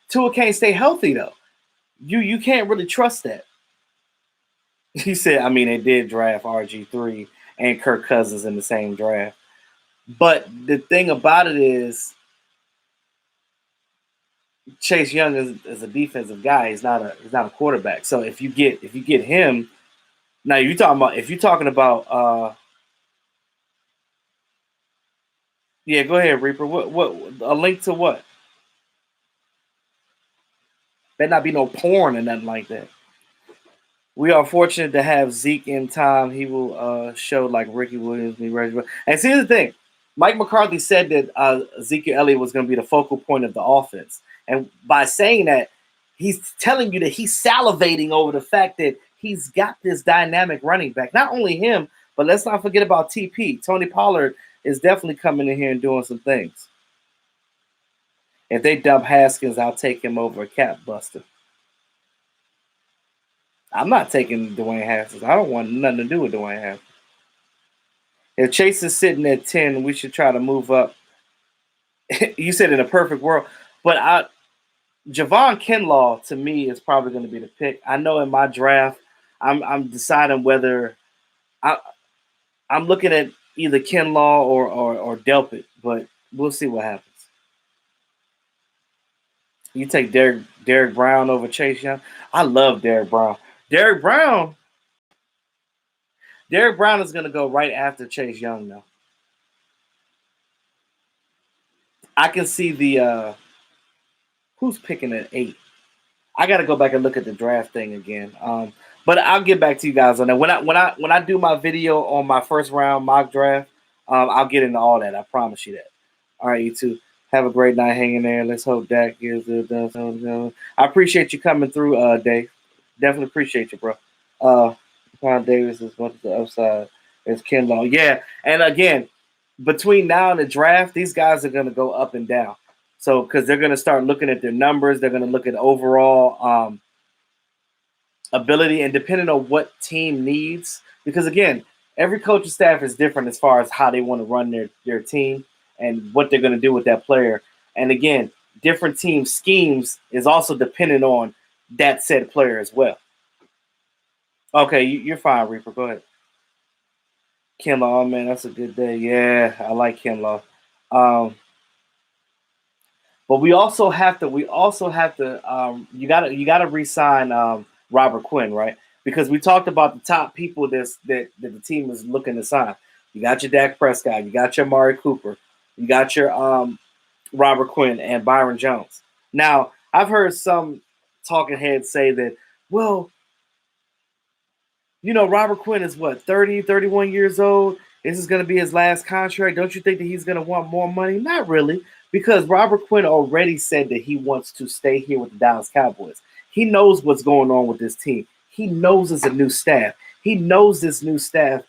Tua can't stay healthy though. You can't really trust that. He said, I mean, they did draft RG3 and Kirk Cousins in the same draft. But the thing about it is Chase Young is a defensive guy. He's not a quarterback. So if you get him, now you're talking about yeah, go ahead, Reaper. What a link to what? Better not be no porn or nothing like that. We are fortunate to have Zeke in time. He will show like Ricky Williams, and see the thing. Mike McCarthy said that Ezekiel Elliott was going to be the focal point of the offense, and by saying that, he's telling you that he's salivating over the fact that he's got this dynamic running back. Not only him, but let's not forget about TP. Tony Pollard is definitely coming in here and doing some things. If they dump Haskins, I'll take him over a cap buster. I'm not taking Dwayne Haskins. I don't want nothing to do with Dwayne Haskins. If Chase is sitting at 10, we should try to move up. You said in a perfect world, but Javon Kinlaw to me is probably going to be the pick. I know in my draft, I'm deciding whether I'm looking at either Kinlaw or Delpit, but we'll see what happens. You take Derek Brown over Chase Young. I love Derek Brown. Derek Brown is going to go right after Chase Young, though. I can see the who's picking at 8. I got to go back and look at the draft thing again. But I'll get back to you guys on that. When I do my video on my first round mock draft, I'll get into all that. I promise you that. All right, you two. Have a great night hanging there. Let's hope Dak gives it. I appreciate you coming through, Dave. Definitely appreciate you, bro. Quan Davis is much the upside as Ken Law. Yeah, and again, between now and the draft, these guys are going to go up and down. So because they're going to start looking at their numbers, they're going to look at overall ability, and depending on what team needs, because again, every coaching staff is different as far as how they want to run their team and what they're going to do with that player. And again, different team schemes is also dependent on that said player as well. Okay, you're fine, Reaper. Go ahead. Kinlaw, oh man, that's a good day. Yeah, I like Kinlaw. Um, but you gotta re-sign Robert Quinn, right? Because we talked about the top people that the team is looking to sign. You got your Dak Prescott, you got your Amari Cooper, you got your Robert Quinn and Byron Jones. Now, I've heard some talking heads say that, well, Robert Quinn is what, 30, 31 years old? This is going to be his last contract. Don't you think that he's going to want more money? Not really, because Robert Quinn already said that he wants to stay here with the Dallas Cowboys. He knows what's going on with this team. He knows it's a new staff. He knows this new staff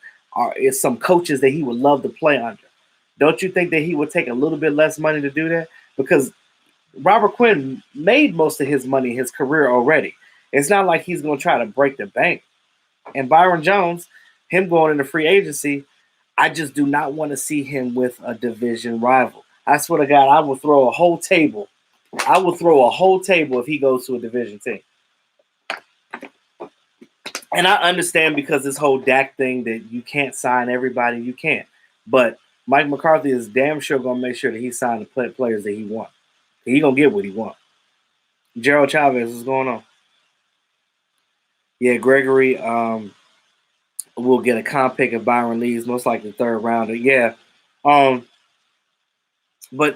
is some coaches that he would love to play under. Don't you think that he would take a little bit less money to do that? Because Robert Quinn made most of his money in his career already. It's not like he's going to try to break the bank. And Byron Jones, him going into free agency, I just do not want to see him with a division rival. I swear to God, I will throw a whole table. I will throw a whole table if he goes to a division team. And I understand because this whole Dak thing that you can't sign everybody, you can't. But Mike McCarthy is damn sure going to make sure that he signs the players that he wants. He going to get what he wants. Gerald Chavez, what's going on? Yeah, Gregory will get a comp pick if Byron leaves, most likely third rounder. Yeah. But,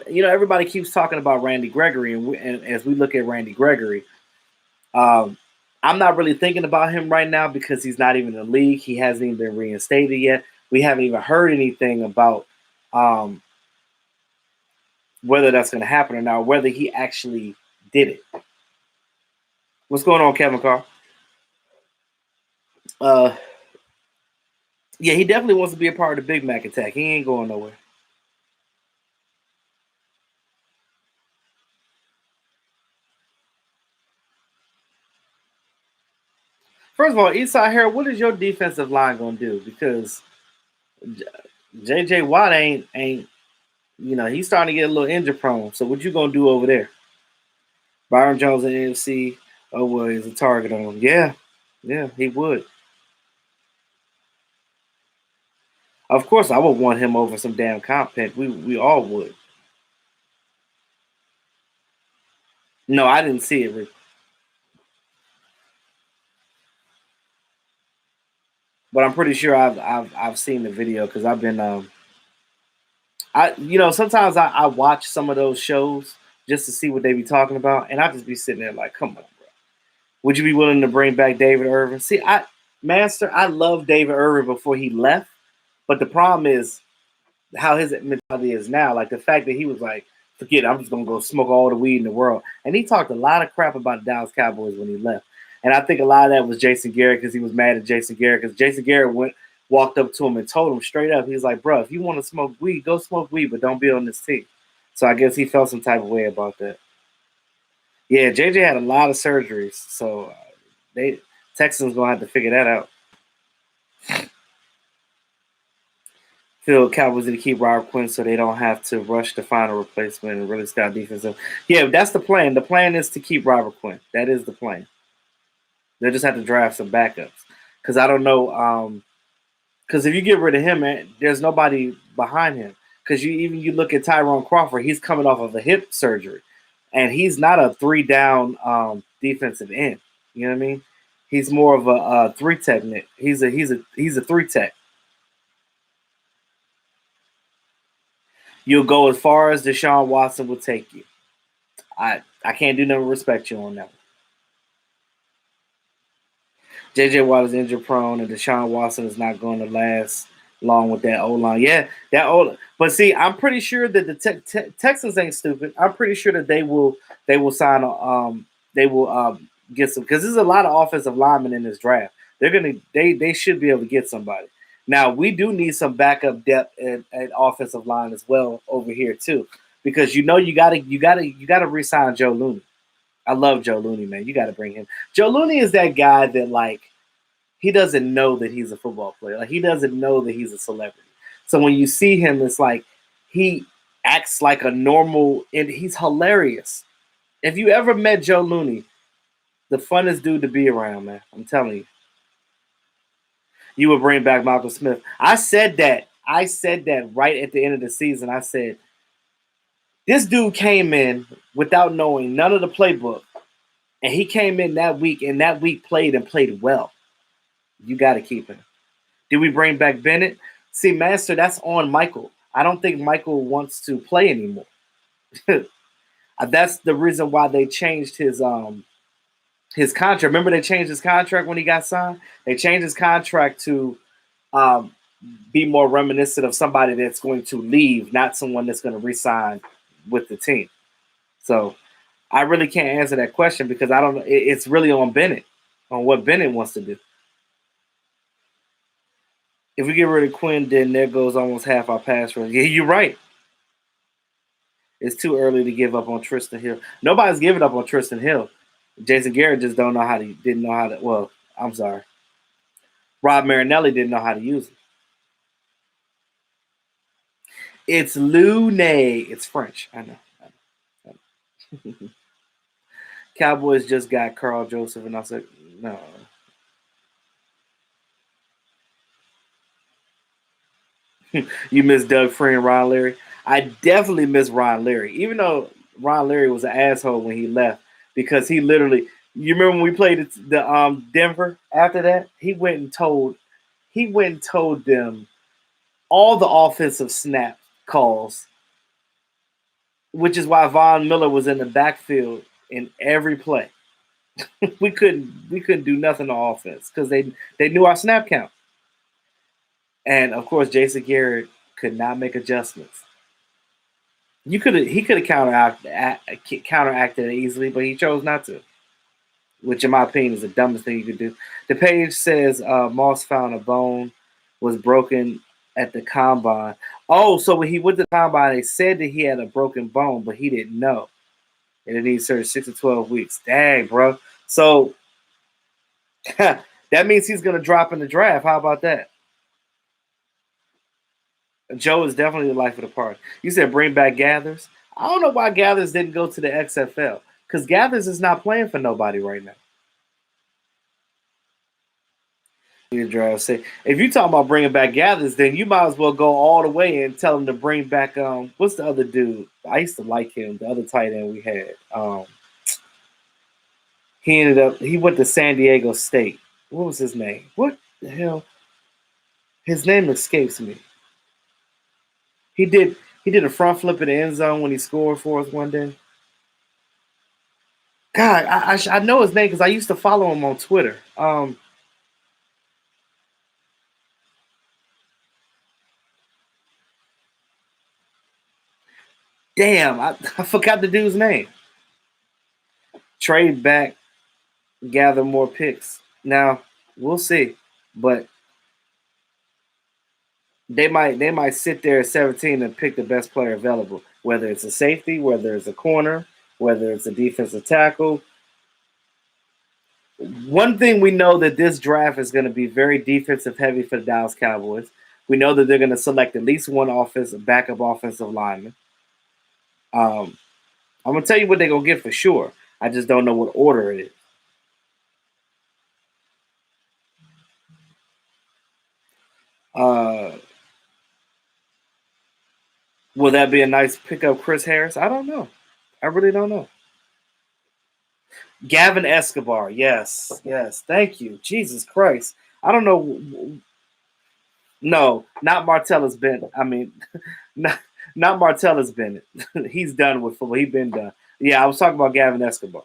everybody keeps talking about Randy Gregory. And as we look at Randy Gregory, I'm not really thinking about him right now because he's not even in the league. He hasn't even been reinstated yet. We haven't even heard anything about whether that's going to happen or not, or whether he actually did it. What's going on, Kevin Carr? Yeah, he definitely wants to be a part of the Big Mac attack. He ain't going nowhere. First of all, Eastside Harold, what is your defensive line going to do? Because J.J. Watt ain't he's starting to get a little injury prone. So what you going to do over there? Byron Jones in NFC, is a target on him. Yeah, he would. Of course, I would want him over some damn comp pick. We all would. No, I didn't see it, Rick. But I'm pretty sure I've seen the video because I've been sometimes I watch some of those shows just to see what they be talking about, and I just be sitting there like, come on, bro. Would you be willing to bring back David Irvin? See, I love David Irvin before he left, but the problem is how his mentality is now. Like the fact that he was like, forget it, I'm just gonna go smoke all the weed in the world. And he talked a lot of crap about the Dallas Cowboys when he left. And I think a lot of that was Jason Garrett because he was mad at Jason Garrett because Jason Garrett walked up to him and told him straight up, he's like, bro, if you want to smoke weed, go smoke weed, but don't be on this team. So I guess he felt some type of way about that. Yeah, JJ had a lot of surgeries, so Texans gonna have to figure that out. Feel Cowboys need to keep Robert Quinn so they don't have to rush to find a replacement and really scout defensive. Yeah, that's the plan. The plan is to keep Robert Quinn. That is the plan. They'll just have to draft some backups because I don't know. Because if you get rid of him, man, there's nobody behind him. Because you look at Tyrone Crawford, he's coming off of a hip surgery, and he's not a 3-down defensive end. You know what I mean? He's more of a 3-tech. He's a 3-tech. You'll go as far as Deshaun Watson will take you. I can't do nothing but respect you on that one. J.J. Watt is injury prone, and Deshaun Watson is not going to last along with that O line. Yeah, that O. But see, I'm pretty sure that the Texans ain't stupid. I'm pretty sure that they will sign they will get some because there's a lot of offensive linemen in this draft. They should be able to get somebody. Now we do need some backup depth at offensive line as well over here too, because you gotta resign Joe Looney. I love Joe Looney, man. You got to bring him. Joe Looney is that guy that like he doesn't know that he's a football player. Like he doesn't know that he's a celebrity. So when you see him, it's like he acts like a normal, and he's hilarious. If you ever met Joe Looney, the funnest dude to be around, man. I'm telling you, you would bring back Malcolm Smith. I said that. I said that right at the end of the season. I said this dude came in without knowing none of the playbook, and he came in that week, and that week played and played well. You got to keep him. Did we bring back Bennett? See, Master, that's on Michael. I don't think Michael wants to play anymore. That's the reason why they changed his contract. Remember, they changed his contract when he got signed. They changed his contract to um, be more reminiscent of somebody that's going to leave, not someone that's going to re-sign with the team. So I really can't answer that question because I don't know. It's really on Bennett, on what Bennett wants to do. If we get rid of Quinn, then there goes almost half our pass rush. Yeah, you're right. It's too early to give up on Tristan Hill. Nobody's giving up on Tristan Hill. Jason Garrett just didn't know how to. Well, I'm sorry. Rob Marinelli didn't know how to use it. It's Lune. It's French. I know. I know. Cowboys just got Carl Joseph, and I said, no. You miss Doug Free and Ron Leary. I definitely miss Ron Leary, even though Ron Leary was an asshole when he left because he literally. You remember when we played the Denver? After that, he went and told them all the offensive snap calls, which is why Von Miller was in the backfield in every play. we couldn't do nothing on offense because they knew our snap count, and of course Jason Garrett could not make adjustments. He could have counteracted it easily, but he chose not to, which in my opinion is the dumbest thing you could do. The page says Moss found a bone was broken at the combine. Oh, so when he went to the combine, they said that he had a broken bone, but he didn't know. And it needs surgery 6 to 12 weeks. Dang, bro. So that means he's gonna drop in the draft. How about that? Joe is definitely the life of the party. You said bring back Gathers. I don't know why Gathers didn't go to the XFL because Gathers is not playing for nobody right now. Draft say if you talking about bringing back Gathers, then you might as well go all the way and tell him to bring back what's the other dude? I used to like him, the other tight end we had. He went to San Diego State. What was his name? What the hell? His name escapes me. He did a front flip in the end zone when he scored for us one day. God, I know his name because I used to follow him on Twitter. Damn, I forgot the dude's name. Trade back, gather more picks. Now we'll see, but they might sit there at 17 and pick the best player available, whether it's a safety, whether it's a corner, whether it's a defensive tackle. One thing we know that this draft is going to be very defensive heavy for the Dallas Cowboys. We know that they're going to select at least one backup offensive lineman. Um, I'm gonna tell you what they're gonna get for sure. I just don't know what order it is. Uh, will that be a nice pickup, Chris Harris? I don't know. I really don't know. Gavin Escobar, yes, yes. Thank you, Jesus Christ. I don't know. No, not Martellus Bennett. I mean, not Martellus Bennett. He's done with football. He's been done. Yeah, I was talking about Gavin Escobar.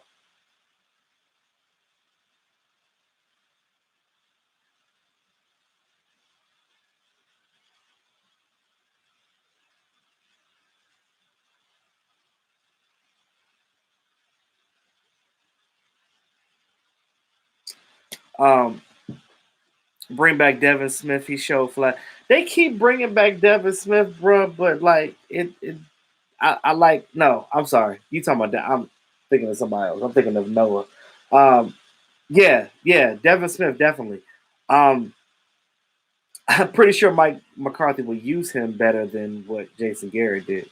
Um, bring back Devin Smith. He showed flat. They keep bringing back Devin Smith, bro. But like I like. No, I'm sorry. You talking about that? I'm thinking of somebody else. I'm thinking of Noah. Um, yeah, Devin Smith definitely. Um, I'm pretty sure Mike McCarthy will use him better than what Jason Garrett did.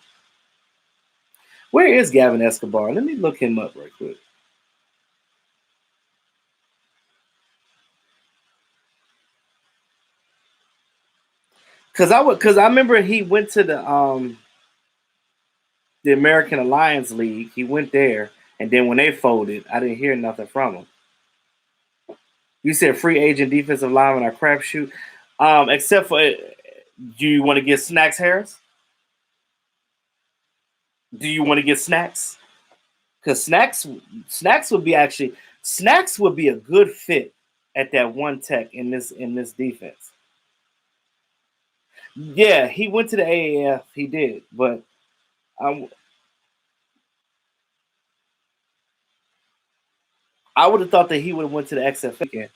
Where is Gavin Escobar? Let me look him up right quick. Cause I remember he went to the American Alliance League. He went there, and then when they folded, I didn't hear nothing from him. You said free agent defensive lineman or crapshoot, except for do you want to get Snacks Harris? Do you want to get Snacks? Because Snacks would be actually Snacks would be a good fit at that one tech in this defense. Yeah, he went to the AAF. He did, but um, I would have thought that he would have went to the XFL again.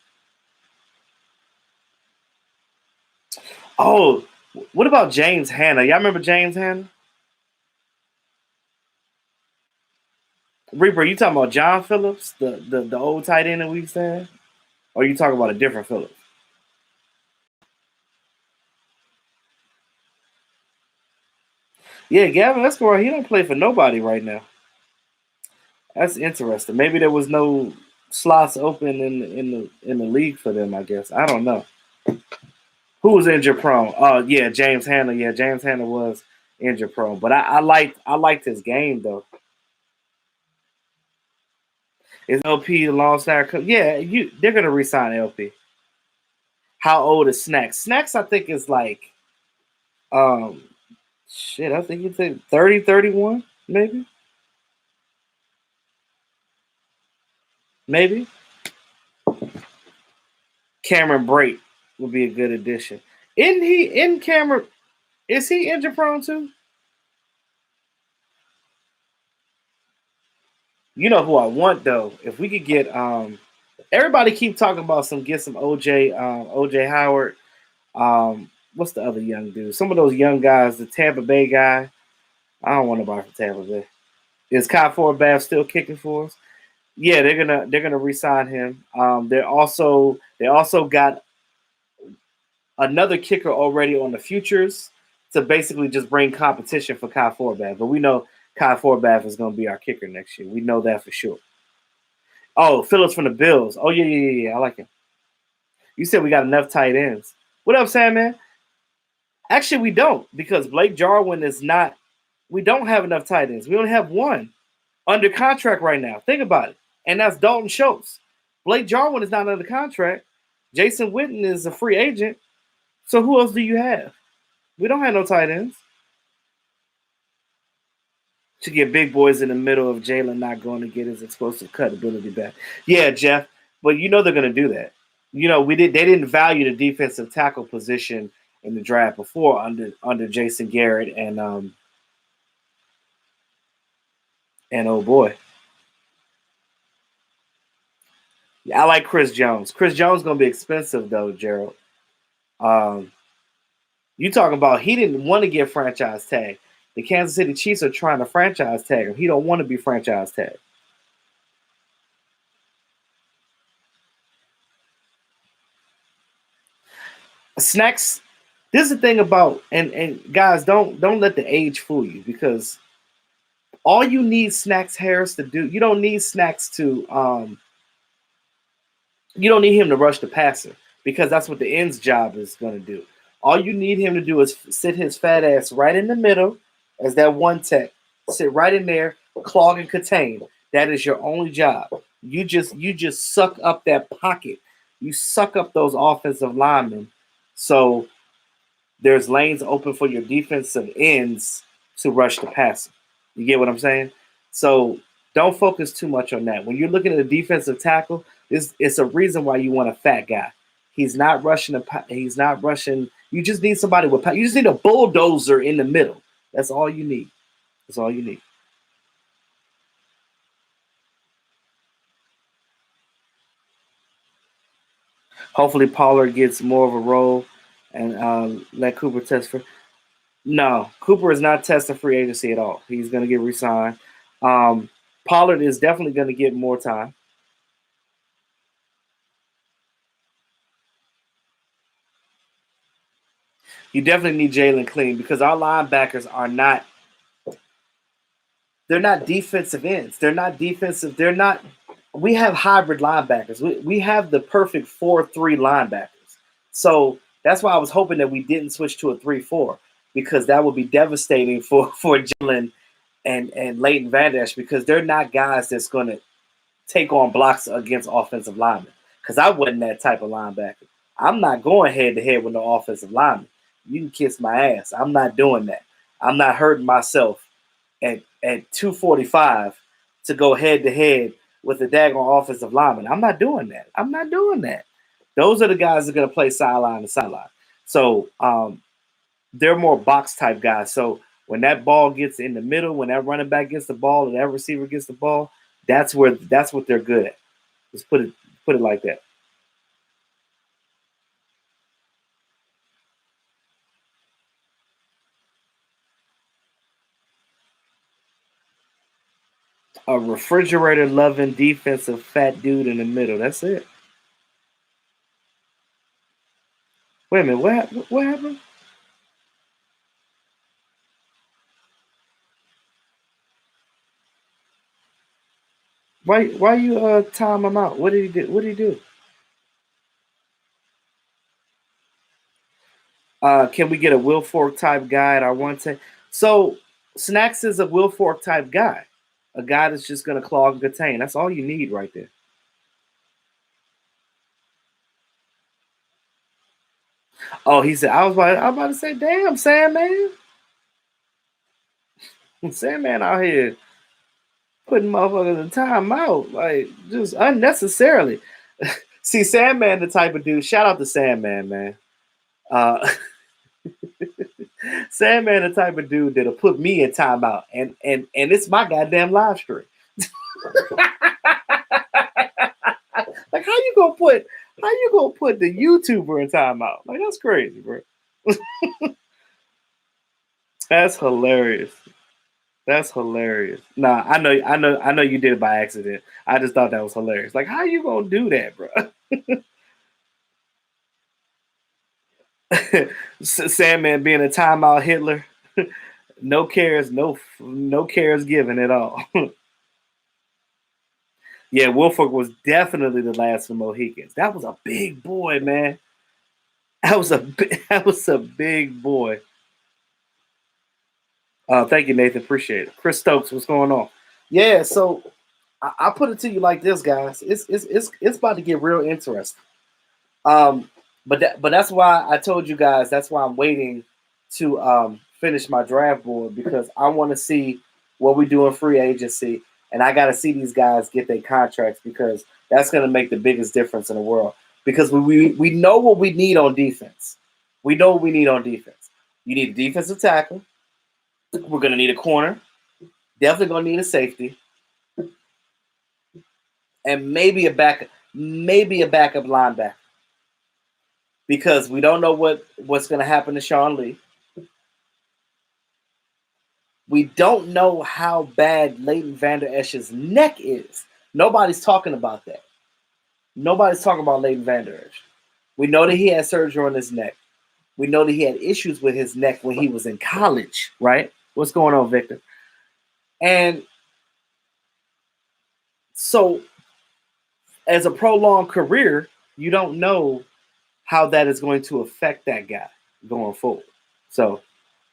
Oh, what about James Hanna? Y'all remember James Hanna? Reaper, you talking about John Phillips, the old tight end that we said, or you talking about a different Phillips? Yeah, Gavin Escobar, he don't play for nobody right now. That's interesting. Maybe there was no slots open in the league for them. I guess I don't know. Who was injured prone? Oh yeah, James Hanna. Yeah, James Hanna was injured prone. But I liked his game though. Is LP the long snapper? Yeah, they're gonna resign LP. How old is Snacks? Snacks, I think is like um shit. I think he's like 30, 31, maybe, maybe. Cameron Brate would be a good addition. Isn't he in Cameron? Is he injury prone too? You know who I want though. If we could get everybody keep talking about some OJ Howard. What's the other young dude? Some of those young guys, the Tampa Bay guy. I don't want to buy from Tampa Bay. Is Kai Forbath still kicking for us? Yeah, they're gonna re-sign him. They also got another kicker already on the futures to basically just bring competition for Kai Forbath. But we know Kai Forbath is gonna be our kicker next year. We know that for sure. Oh, Phillips from the Bills. Oh yeah. I like him. You said we got enough tight ends. What up, Sam man? Actually, we don't because Blake Jarwin is not. We don't have enough tight ends. We only have one under contract right now. Think about it, and that's Dalton Schultz. Blake Jarwin is not under contract. Jason Witten is a free agent. So who else do you have? We don't have no tight ends to get big boys in the middle of Jalen not going to get his explosive cut ability back. Yeah, Jeff, but you know they're going to do that. You know we did. They didn't value the defensive tackle position in the draft before under Jason Garrett and oh boy, yeah, I like Chris Jones. Chris Jones going to be expensive though, Gerald. Um, you talking about he didn't want to get franchise tag. The Kansas City Chiefs are trying to franchise tag him. He don't want to be franchise tag. Snacks. This is the thing about and guys don't let the age fool you because all you need Snacks Harris to do. You don't need him to rush the passer because that's what the end's job is going to do. All you need him to do is sit his fat ass right in the middle as that one tech. Sit right in there, clog and contain. That is your only job. You just suck up that pocket. You suck up those offensive linemen. So there's lanes open for your defensive ends to rush the passer. You get what I'm saying? So don't focus too much on that. When you're looking at a defensive tackle, it's a reason why you want a fat guy. He's not rushing. He's not rushing. You just need somebody with. You just need a bulldozer in the middle. That's all you need. That's all you need. Hopefully Pollard gets more of a role and let Cooper test for. No, Cooper is not testing free agency at all. He's going to get re-signed. Um, Pollard is definitely going to get more time. You definitely need Jalen Clean because our linebackers are not. They're not defensive ends. They're not defensive. They're not. We have hybrid linebackers. We have the perfect 4-3 linebackers. So that's why I was hoping that we didn't switch to a 3-4 because that would be devastating for Jalen and Leighton Van Esch because they're not guys that's going to take on blocks against offensive linemen. Because I wasn't that type of linebacker. I'm not going head to head with no offensive lineman. You can kiss my ass. I'm not doing that. I'm not hurting myself at 245 to go head to head with a daggone offensive lineman. I'm not doing that. I'm not doing that. Those are the guys that are going to play sideline to sideline. So they're more box type guys. So when that ball gets in the middle, when that running back gets the ball and that receiver gets the ball, that's what they're good at. Just put it like that. A refrigerator loving defensive fat dude in the middle. That's it. Wait a minute, what happened? Why you time him out? What did he do? What did he do? Can we get a Will Fork type guy at our one take? So Snacks is a Will Fork type guy, a guy that's just gonna clog and contain. That's all you need right there. Oh, he said I was about to say, damn, Sandman, Sandman out here putting motherfuckers in time out, like just unnecessarily. See, Sandman, the type of dude. Shout out to Sandman, man. Uh, Sandman, the type of dude that'll put me in timeout, and it's my goddamn live stream. Like, how you gonna put the YouTuber in timeout? Like, that's crazy, bro. That's hilarious. That's hilarious. Nah, I know you did it by accident. I just thought that was hilarious. Like, how you gonna do that, bro? Sandman being a timeout Hitler. No cares, no cares given at all. Yeah, Wolford was definitely the last of the Mohicans. That was a big boy, man. That was a big boy. Thank you, Nathan. Appreciate it. Chris Stokes, what's going on? Yeah, so I put it to you like this, guys. It's about to get real interesting. Um, but that's why I told you guys. That's why I'm waiting to finish my draft board because I want to see what we do in free agency, and I got to see these guys get their contracts because that's going to make the biggest difference in the world. Because we know what we need on defense. We know what we need on defense. You need a defensive tackle. We're going to need a corner. Definitely going to need a safety, and maybe a backup linebacker because we don't know what's going to happen to Sean Lee. We don't know how bad Leighton Vander Esch's neck is. Nobody's talking about that. Nobody's talking about Leighton Vander Esch. We know that he had surgery on his neck. We know that he had issues with his neck when he was in college, right? What's going on, Victor? And so, as a prolonged career, you don't know how that is going to affect that guy going forward. So,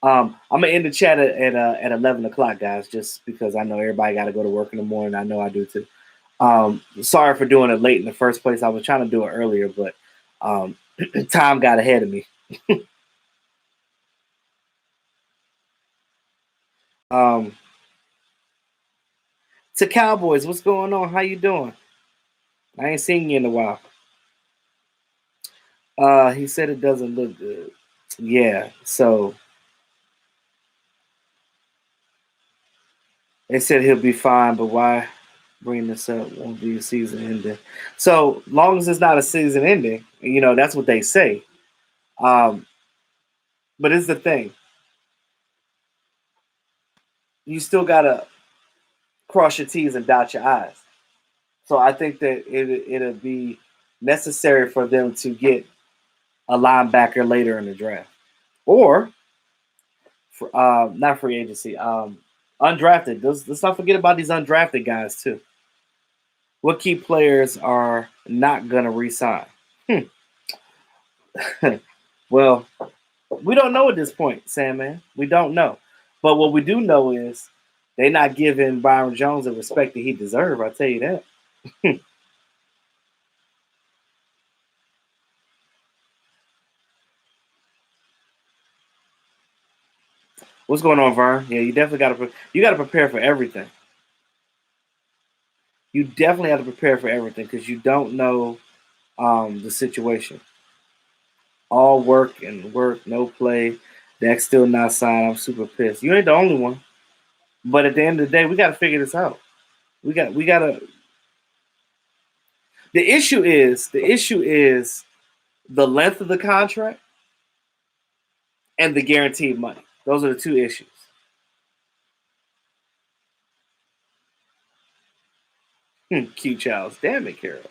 I'm gonna end the chat at 11 o'clock, guys, just because I know everybody got to go to work in the morning. I know I do too. Sorry for doing it late in the first place. I was trying to do it earlier, but time got ahead of me. um, to Cowboys, what's going on? How you doing? I ain't seen you in a while. He said it doesn't look good. Yeah, so they said he'll be fine, but why? bring this up. Won't be a season ending. So long as it's not a season ending, that's what they say. Um, but it's the thing. You still gotta cross your T's and dot your I's. So I think that it'll be necessary for them to get a linebacker later in the draft, or not free agency, undrafted. Let's not forget about these undrafted guys too. What key players are not gonna resign? Well, we don't know at this point, Sandman. We don't know. But what we do know is they're not giving Byron Jones the respect that he deserves. I'll tell you that. What's going on, Vern? Yeah, you definitely got to prepare for everything. You definitely have to prepare for everything because you don't know the situation. All work and work, no play. Dak's still not signed. I'm super pissed. You ain't the only one. But at the end of the day, we got to figure this out. We got to. The issue is the length of the contract and the guaranteed money. Those are the two issues. Q Childs. Damn it, Carol.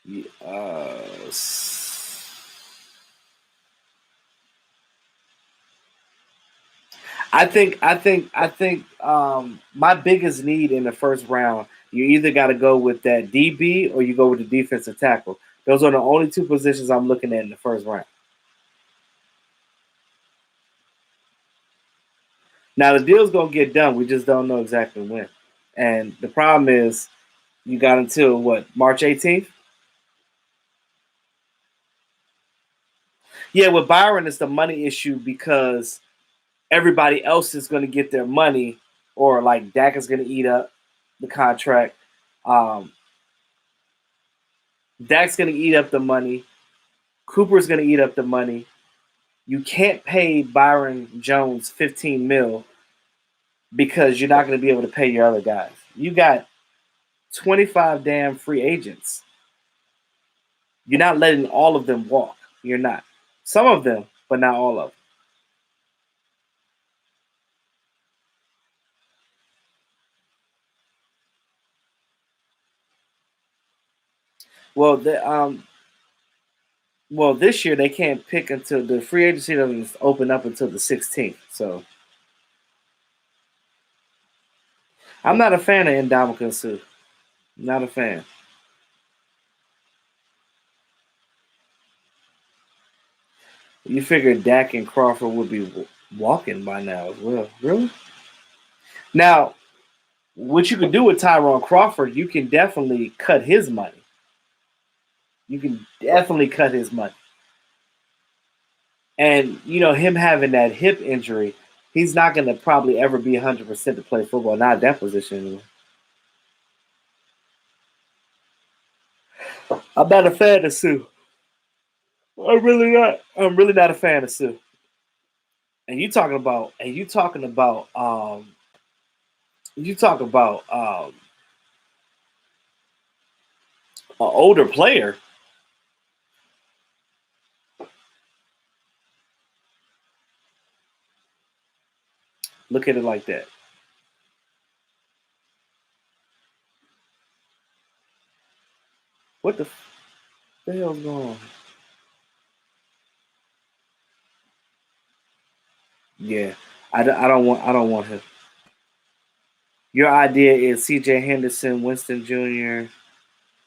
Yeah, I think my biggest need in the first round, you either got to go with that DB or you go with the defensive tackle. Those are the only two positions I'm looking at in the first round. Now the deal's gonna get done. We just don't know exactly when. And the problem is, you got until what, March 18th? Yeah, with Byron, it's the money issue because everybody else is going to get their money, or like Dak is going to eat up the contract. Um, Dak's going to eat up the money. Cooper's going to eat up the money. You can't pay Byron Jones 15 mil because you're not going to be able to pay your other guys. You got 25 damn free agents. You're not letting all of them walk. You're not. Some of them, but not all of them. Well, this year they can't pick until the free agency doesn't open up until the 16th. So I'm not a fan of Ndamukong Suh. Not a fan. You figured Dak and Crawford would be walking by now as well. Really? Now, what you can do with Tyrone Crawford, you can definitely cut his money. You can definitely cut his money. And, him having that hip injury, he's not going to probably ever be 100% to play football, not at that position anymore. I'm not a fan of Sue. I'm really not a fan of Sue. And you talking about an older player. Look at it like that. What the hell's going on? Yeah, I don't want him. Your idea is C.J. Henderson, Winston Jr.,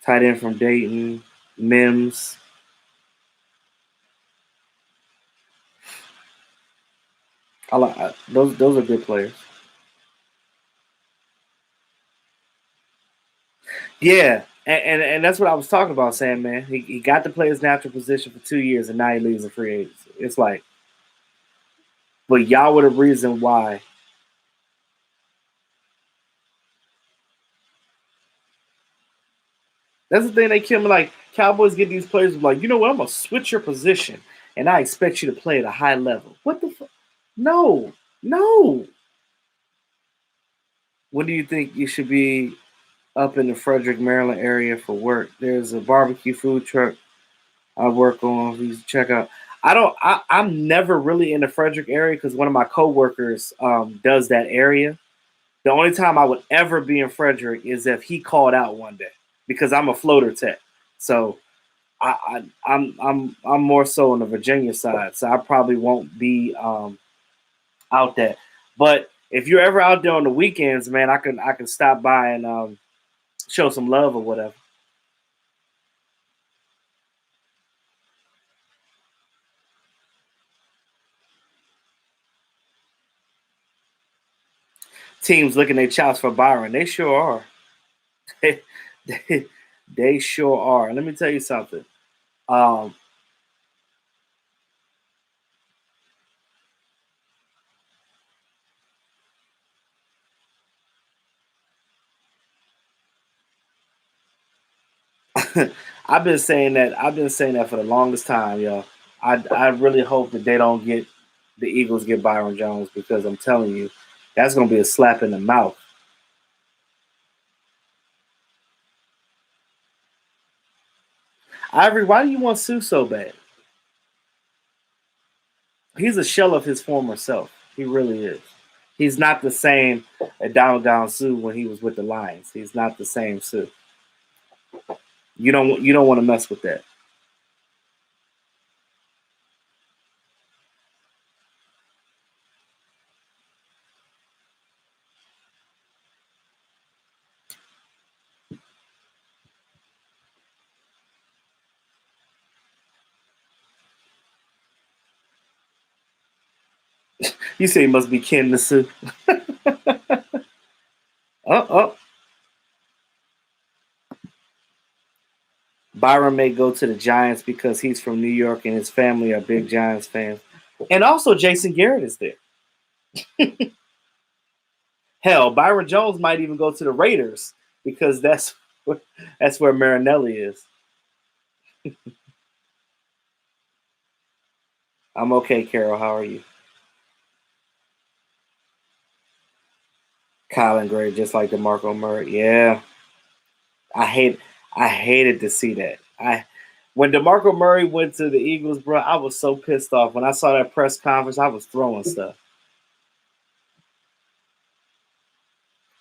tight end from Dayton, Mims. Those are good players. Yeah, and that's what I was talking about, Sam. Man, he got to play his natural position for 2 years, and now he leaves a free agency. It's like, but y'all were the reason why. That's the thing they kill me. Like Cowboys get these players like, you know what? I'm gonna switch your position, and I expect you to play at a high level. What the fuck? No, No. When do you think you should be up in the Frederick, Maryland area for work? There's a barbecue food truck I work on. Please check out. I don't. I'm never really in the Frederick area because one of my coworkers does that area. The only time I would ever be in Frederick is if he called out one day because I'm a floater tech. So I'm more so on the Virginia side. So I probably won't be out there. But if you're ever out there on the weekends, man, I can stop by and show some love or whatever. Teams licking their chops for Byron. They sure are. they, they sure are. Let me tell you something. Um, I've been saying that. I've been saying that for the longest time, yo. I really hope that they don't get the Eagles get Byron Jones because I'm telling you, that's gonna be a slap in the mouth. Ivory, why do you want Sue so bad? He's a shell of his former self. He really is. He's not the same at Down Sue when he was with the Lions. He's not the same Sue. You don't want to mess with that. You say he must be kin to Sue. Oh, Byron may go to the Giants because he's from New York and his family are big Giants fans. And also Jason Garrett is there. Hell, Byron Jones might even go to the Raiders because that's where Marinelli is. I'm okay, Carol. How are you? Kylan Gray, just like DeMarco Murray. Yeah, I hate. I hated to see that. I when DeMarco Murray went to the Eagles, bro, I was so pissed off. When I saw that press conference, I was throwing stuff.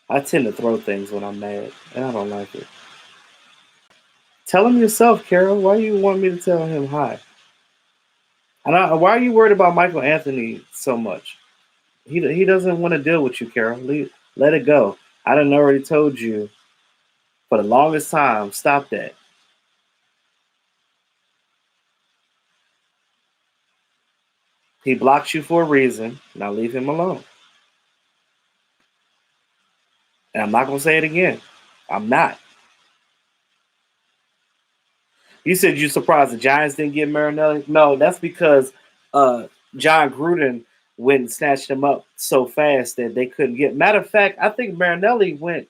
I tend to throw things when I'm mad, and I don't like it. Tell him yourself, Carol. Why you want me to tell him hi? Why are you worried about Michael Anthony so much? He doesn't want to deal with you, Carol. Let it go. I done already told you for the longest time. Stop that. He blocked you for a reason. Now leave him alone. And I'm not gonna say it again. I'm not. You said you surprised the Giants didn't get Marinelli. No, that's because uh, John Gruden went and snatched him up so fast that they couldn't get. Matter of fact, I think Marinelli went.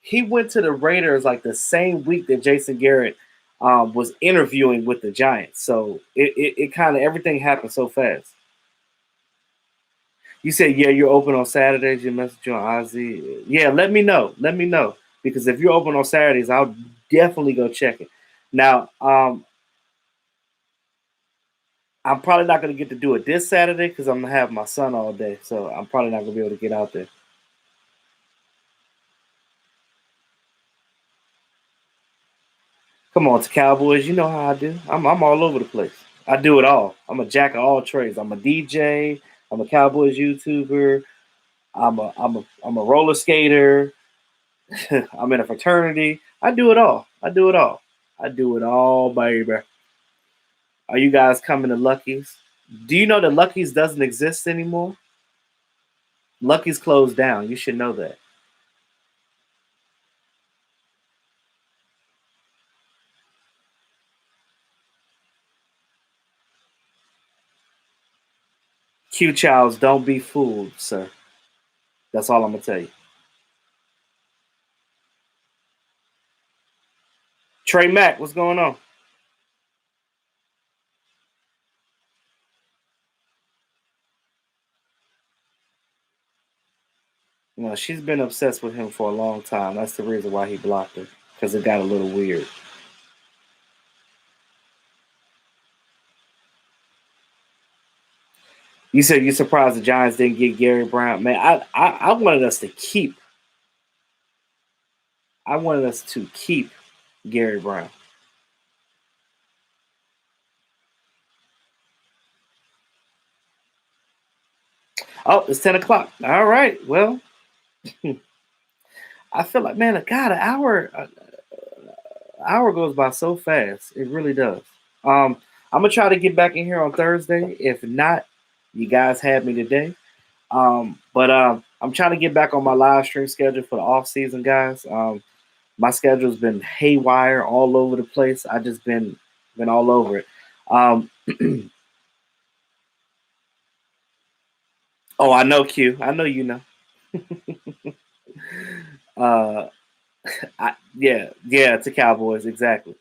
He went to the Raiders like the same week that Jason Garrett was interviewing with the Giants. So it kind of everything happened so fast. You said, yeah, you're open on Saturdays. You message you on Ozzy. Yeah, let me know. Let me know. Because if you're open on Saturdays, I'll definitely go check it. Now, I'm probably not going to get to do it this Saturday because I'm going to have my son all day. So I'm probably not going to be able to get out there. Come on, to Cowboys. You know how I do. I'm all over the place. I do it all. I'm a jack of all trades. I'm a DJ. I'm a Cowboys YouTuber. I'm a roller skater. I'm in a fraternity. I do it all. I do it all. I do it all, baby. Are you guys coming to Lucky's? Do you know that Lucky's doesn't exist anymore? Lucky's closed down. You should know that. Q Childs, don't be fooled, sir. That's all I'm gonna tell you. Trey Mack, what's going on? You know, she's been obsessed with him for a long time. That's the reason why he blocked her, because it got a little weird. You said you're surprised the Giants didn't get Gary Brown. Man, I wanted us to keep. I wanted us to keep Gary Brown. Oh, it's 10 o'clock. All right. Well, I feel like, man, God, an hour goes by so fast. It really does. I'm gonna try to get back in here on Thursday. If not, you guys had me today. But I'm trying to get back on my live stream schedule for the off season, guys. My schedule's been haywire, all over the place. I just been all over it. Um, oh, I know Q. I know you know. Uh, yeah, to Cowboys exactly.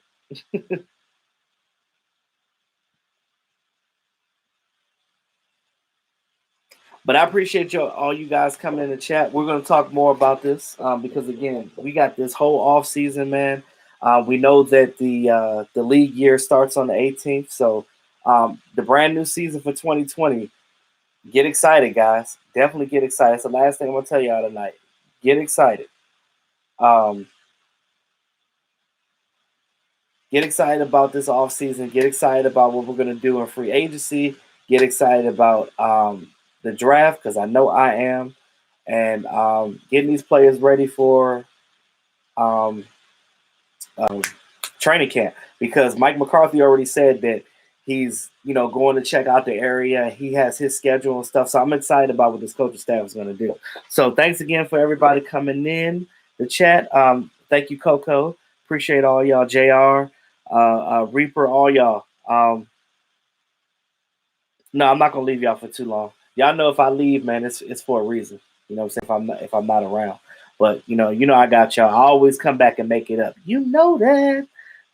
But I appreciate all you guys coming in the chat. We're going to talk more about this because again, we got this whole off season, man. We know that the league year starts on the 18th, so the brand new season for 2020. Get excited, guys! Definitely get excited. It's the last thing I'm gonna tell y'all tonight. Get excited. Um, get excited about this off season. Get excited about what we're gonna do in free agency. Get excited about the draft because I know I am, and getting these players ready for um, uh, training camp because Mike McCarthy already said that he's going to check out the area. He has his schedule and stuff. So I'm excited about what this coaching staff is going to do. So thanks again for everybody coming in the chat. Thank you, Coco. Appreciate all y'all. Jr. Reaper, all y'all. No, I'm not gonna leave y'all for too long. Y'all know if I leave, man, it's for a reason. You know what I'm saying? If I'm not around. But I got y'all. I always come back and make it up. You know that.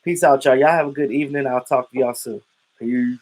Peace out, y'all. Y'all have a good evening. I'll talk to y'all soon. Peace.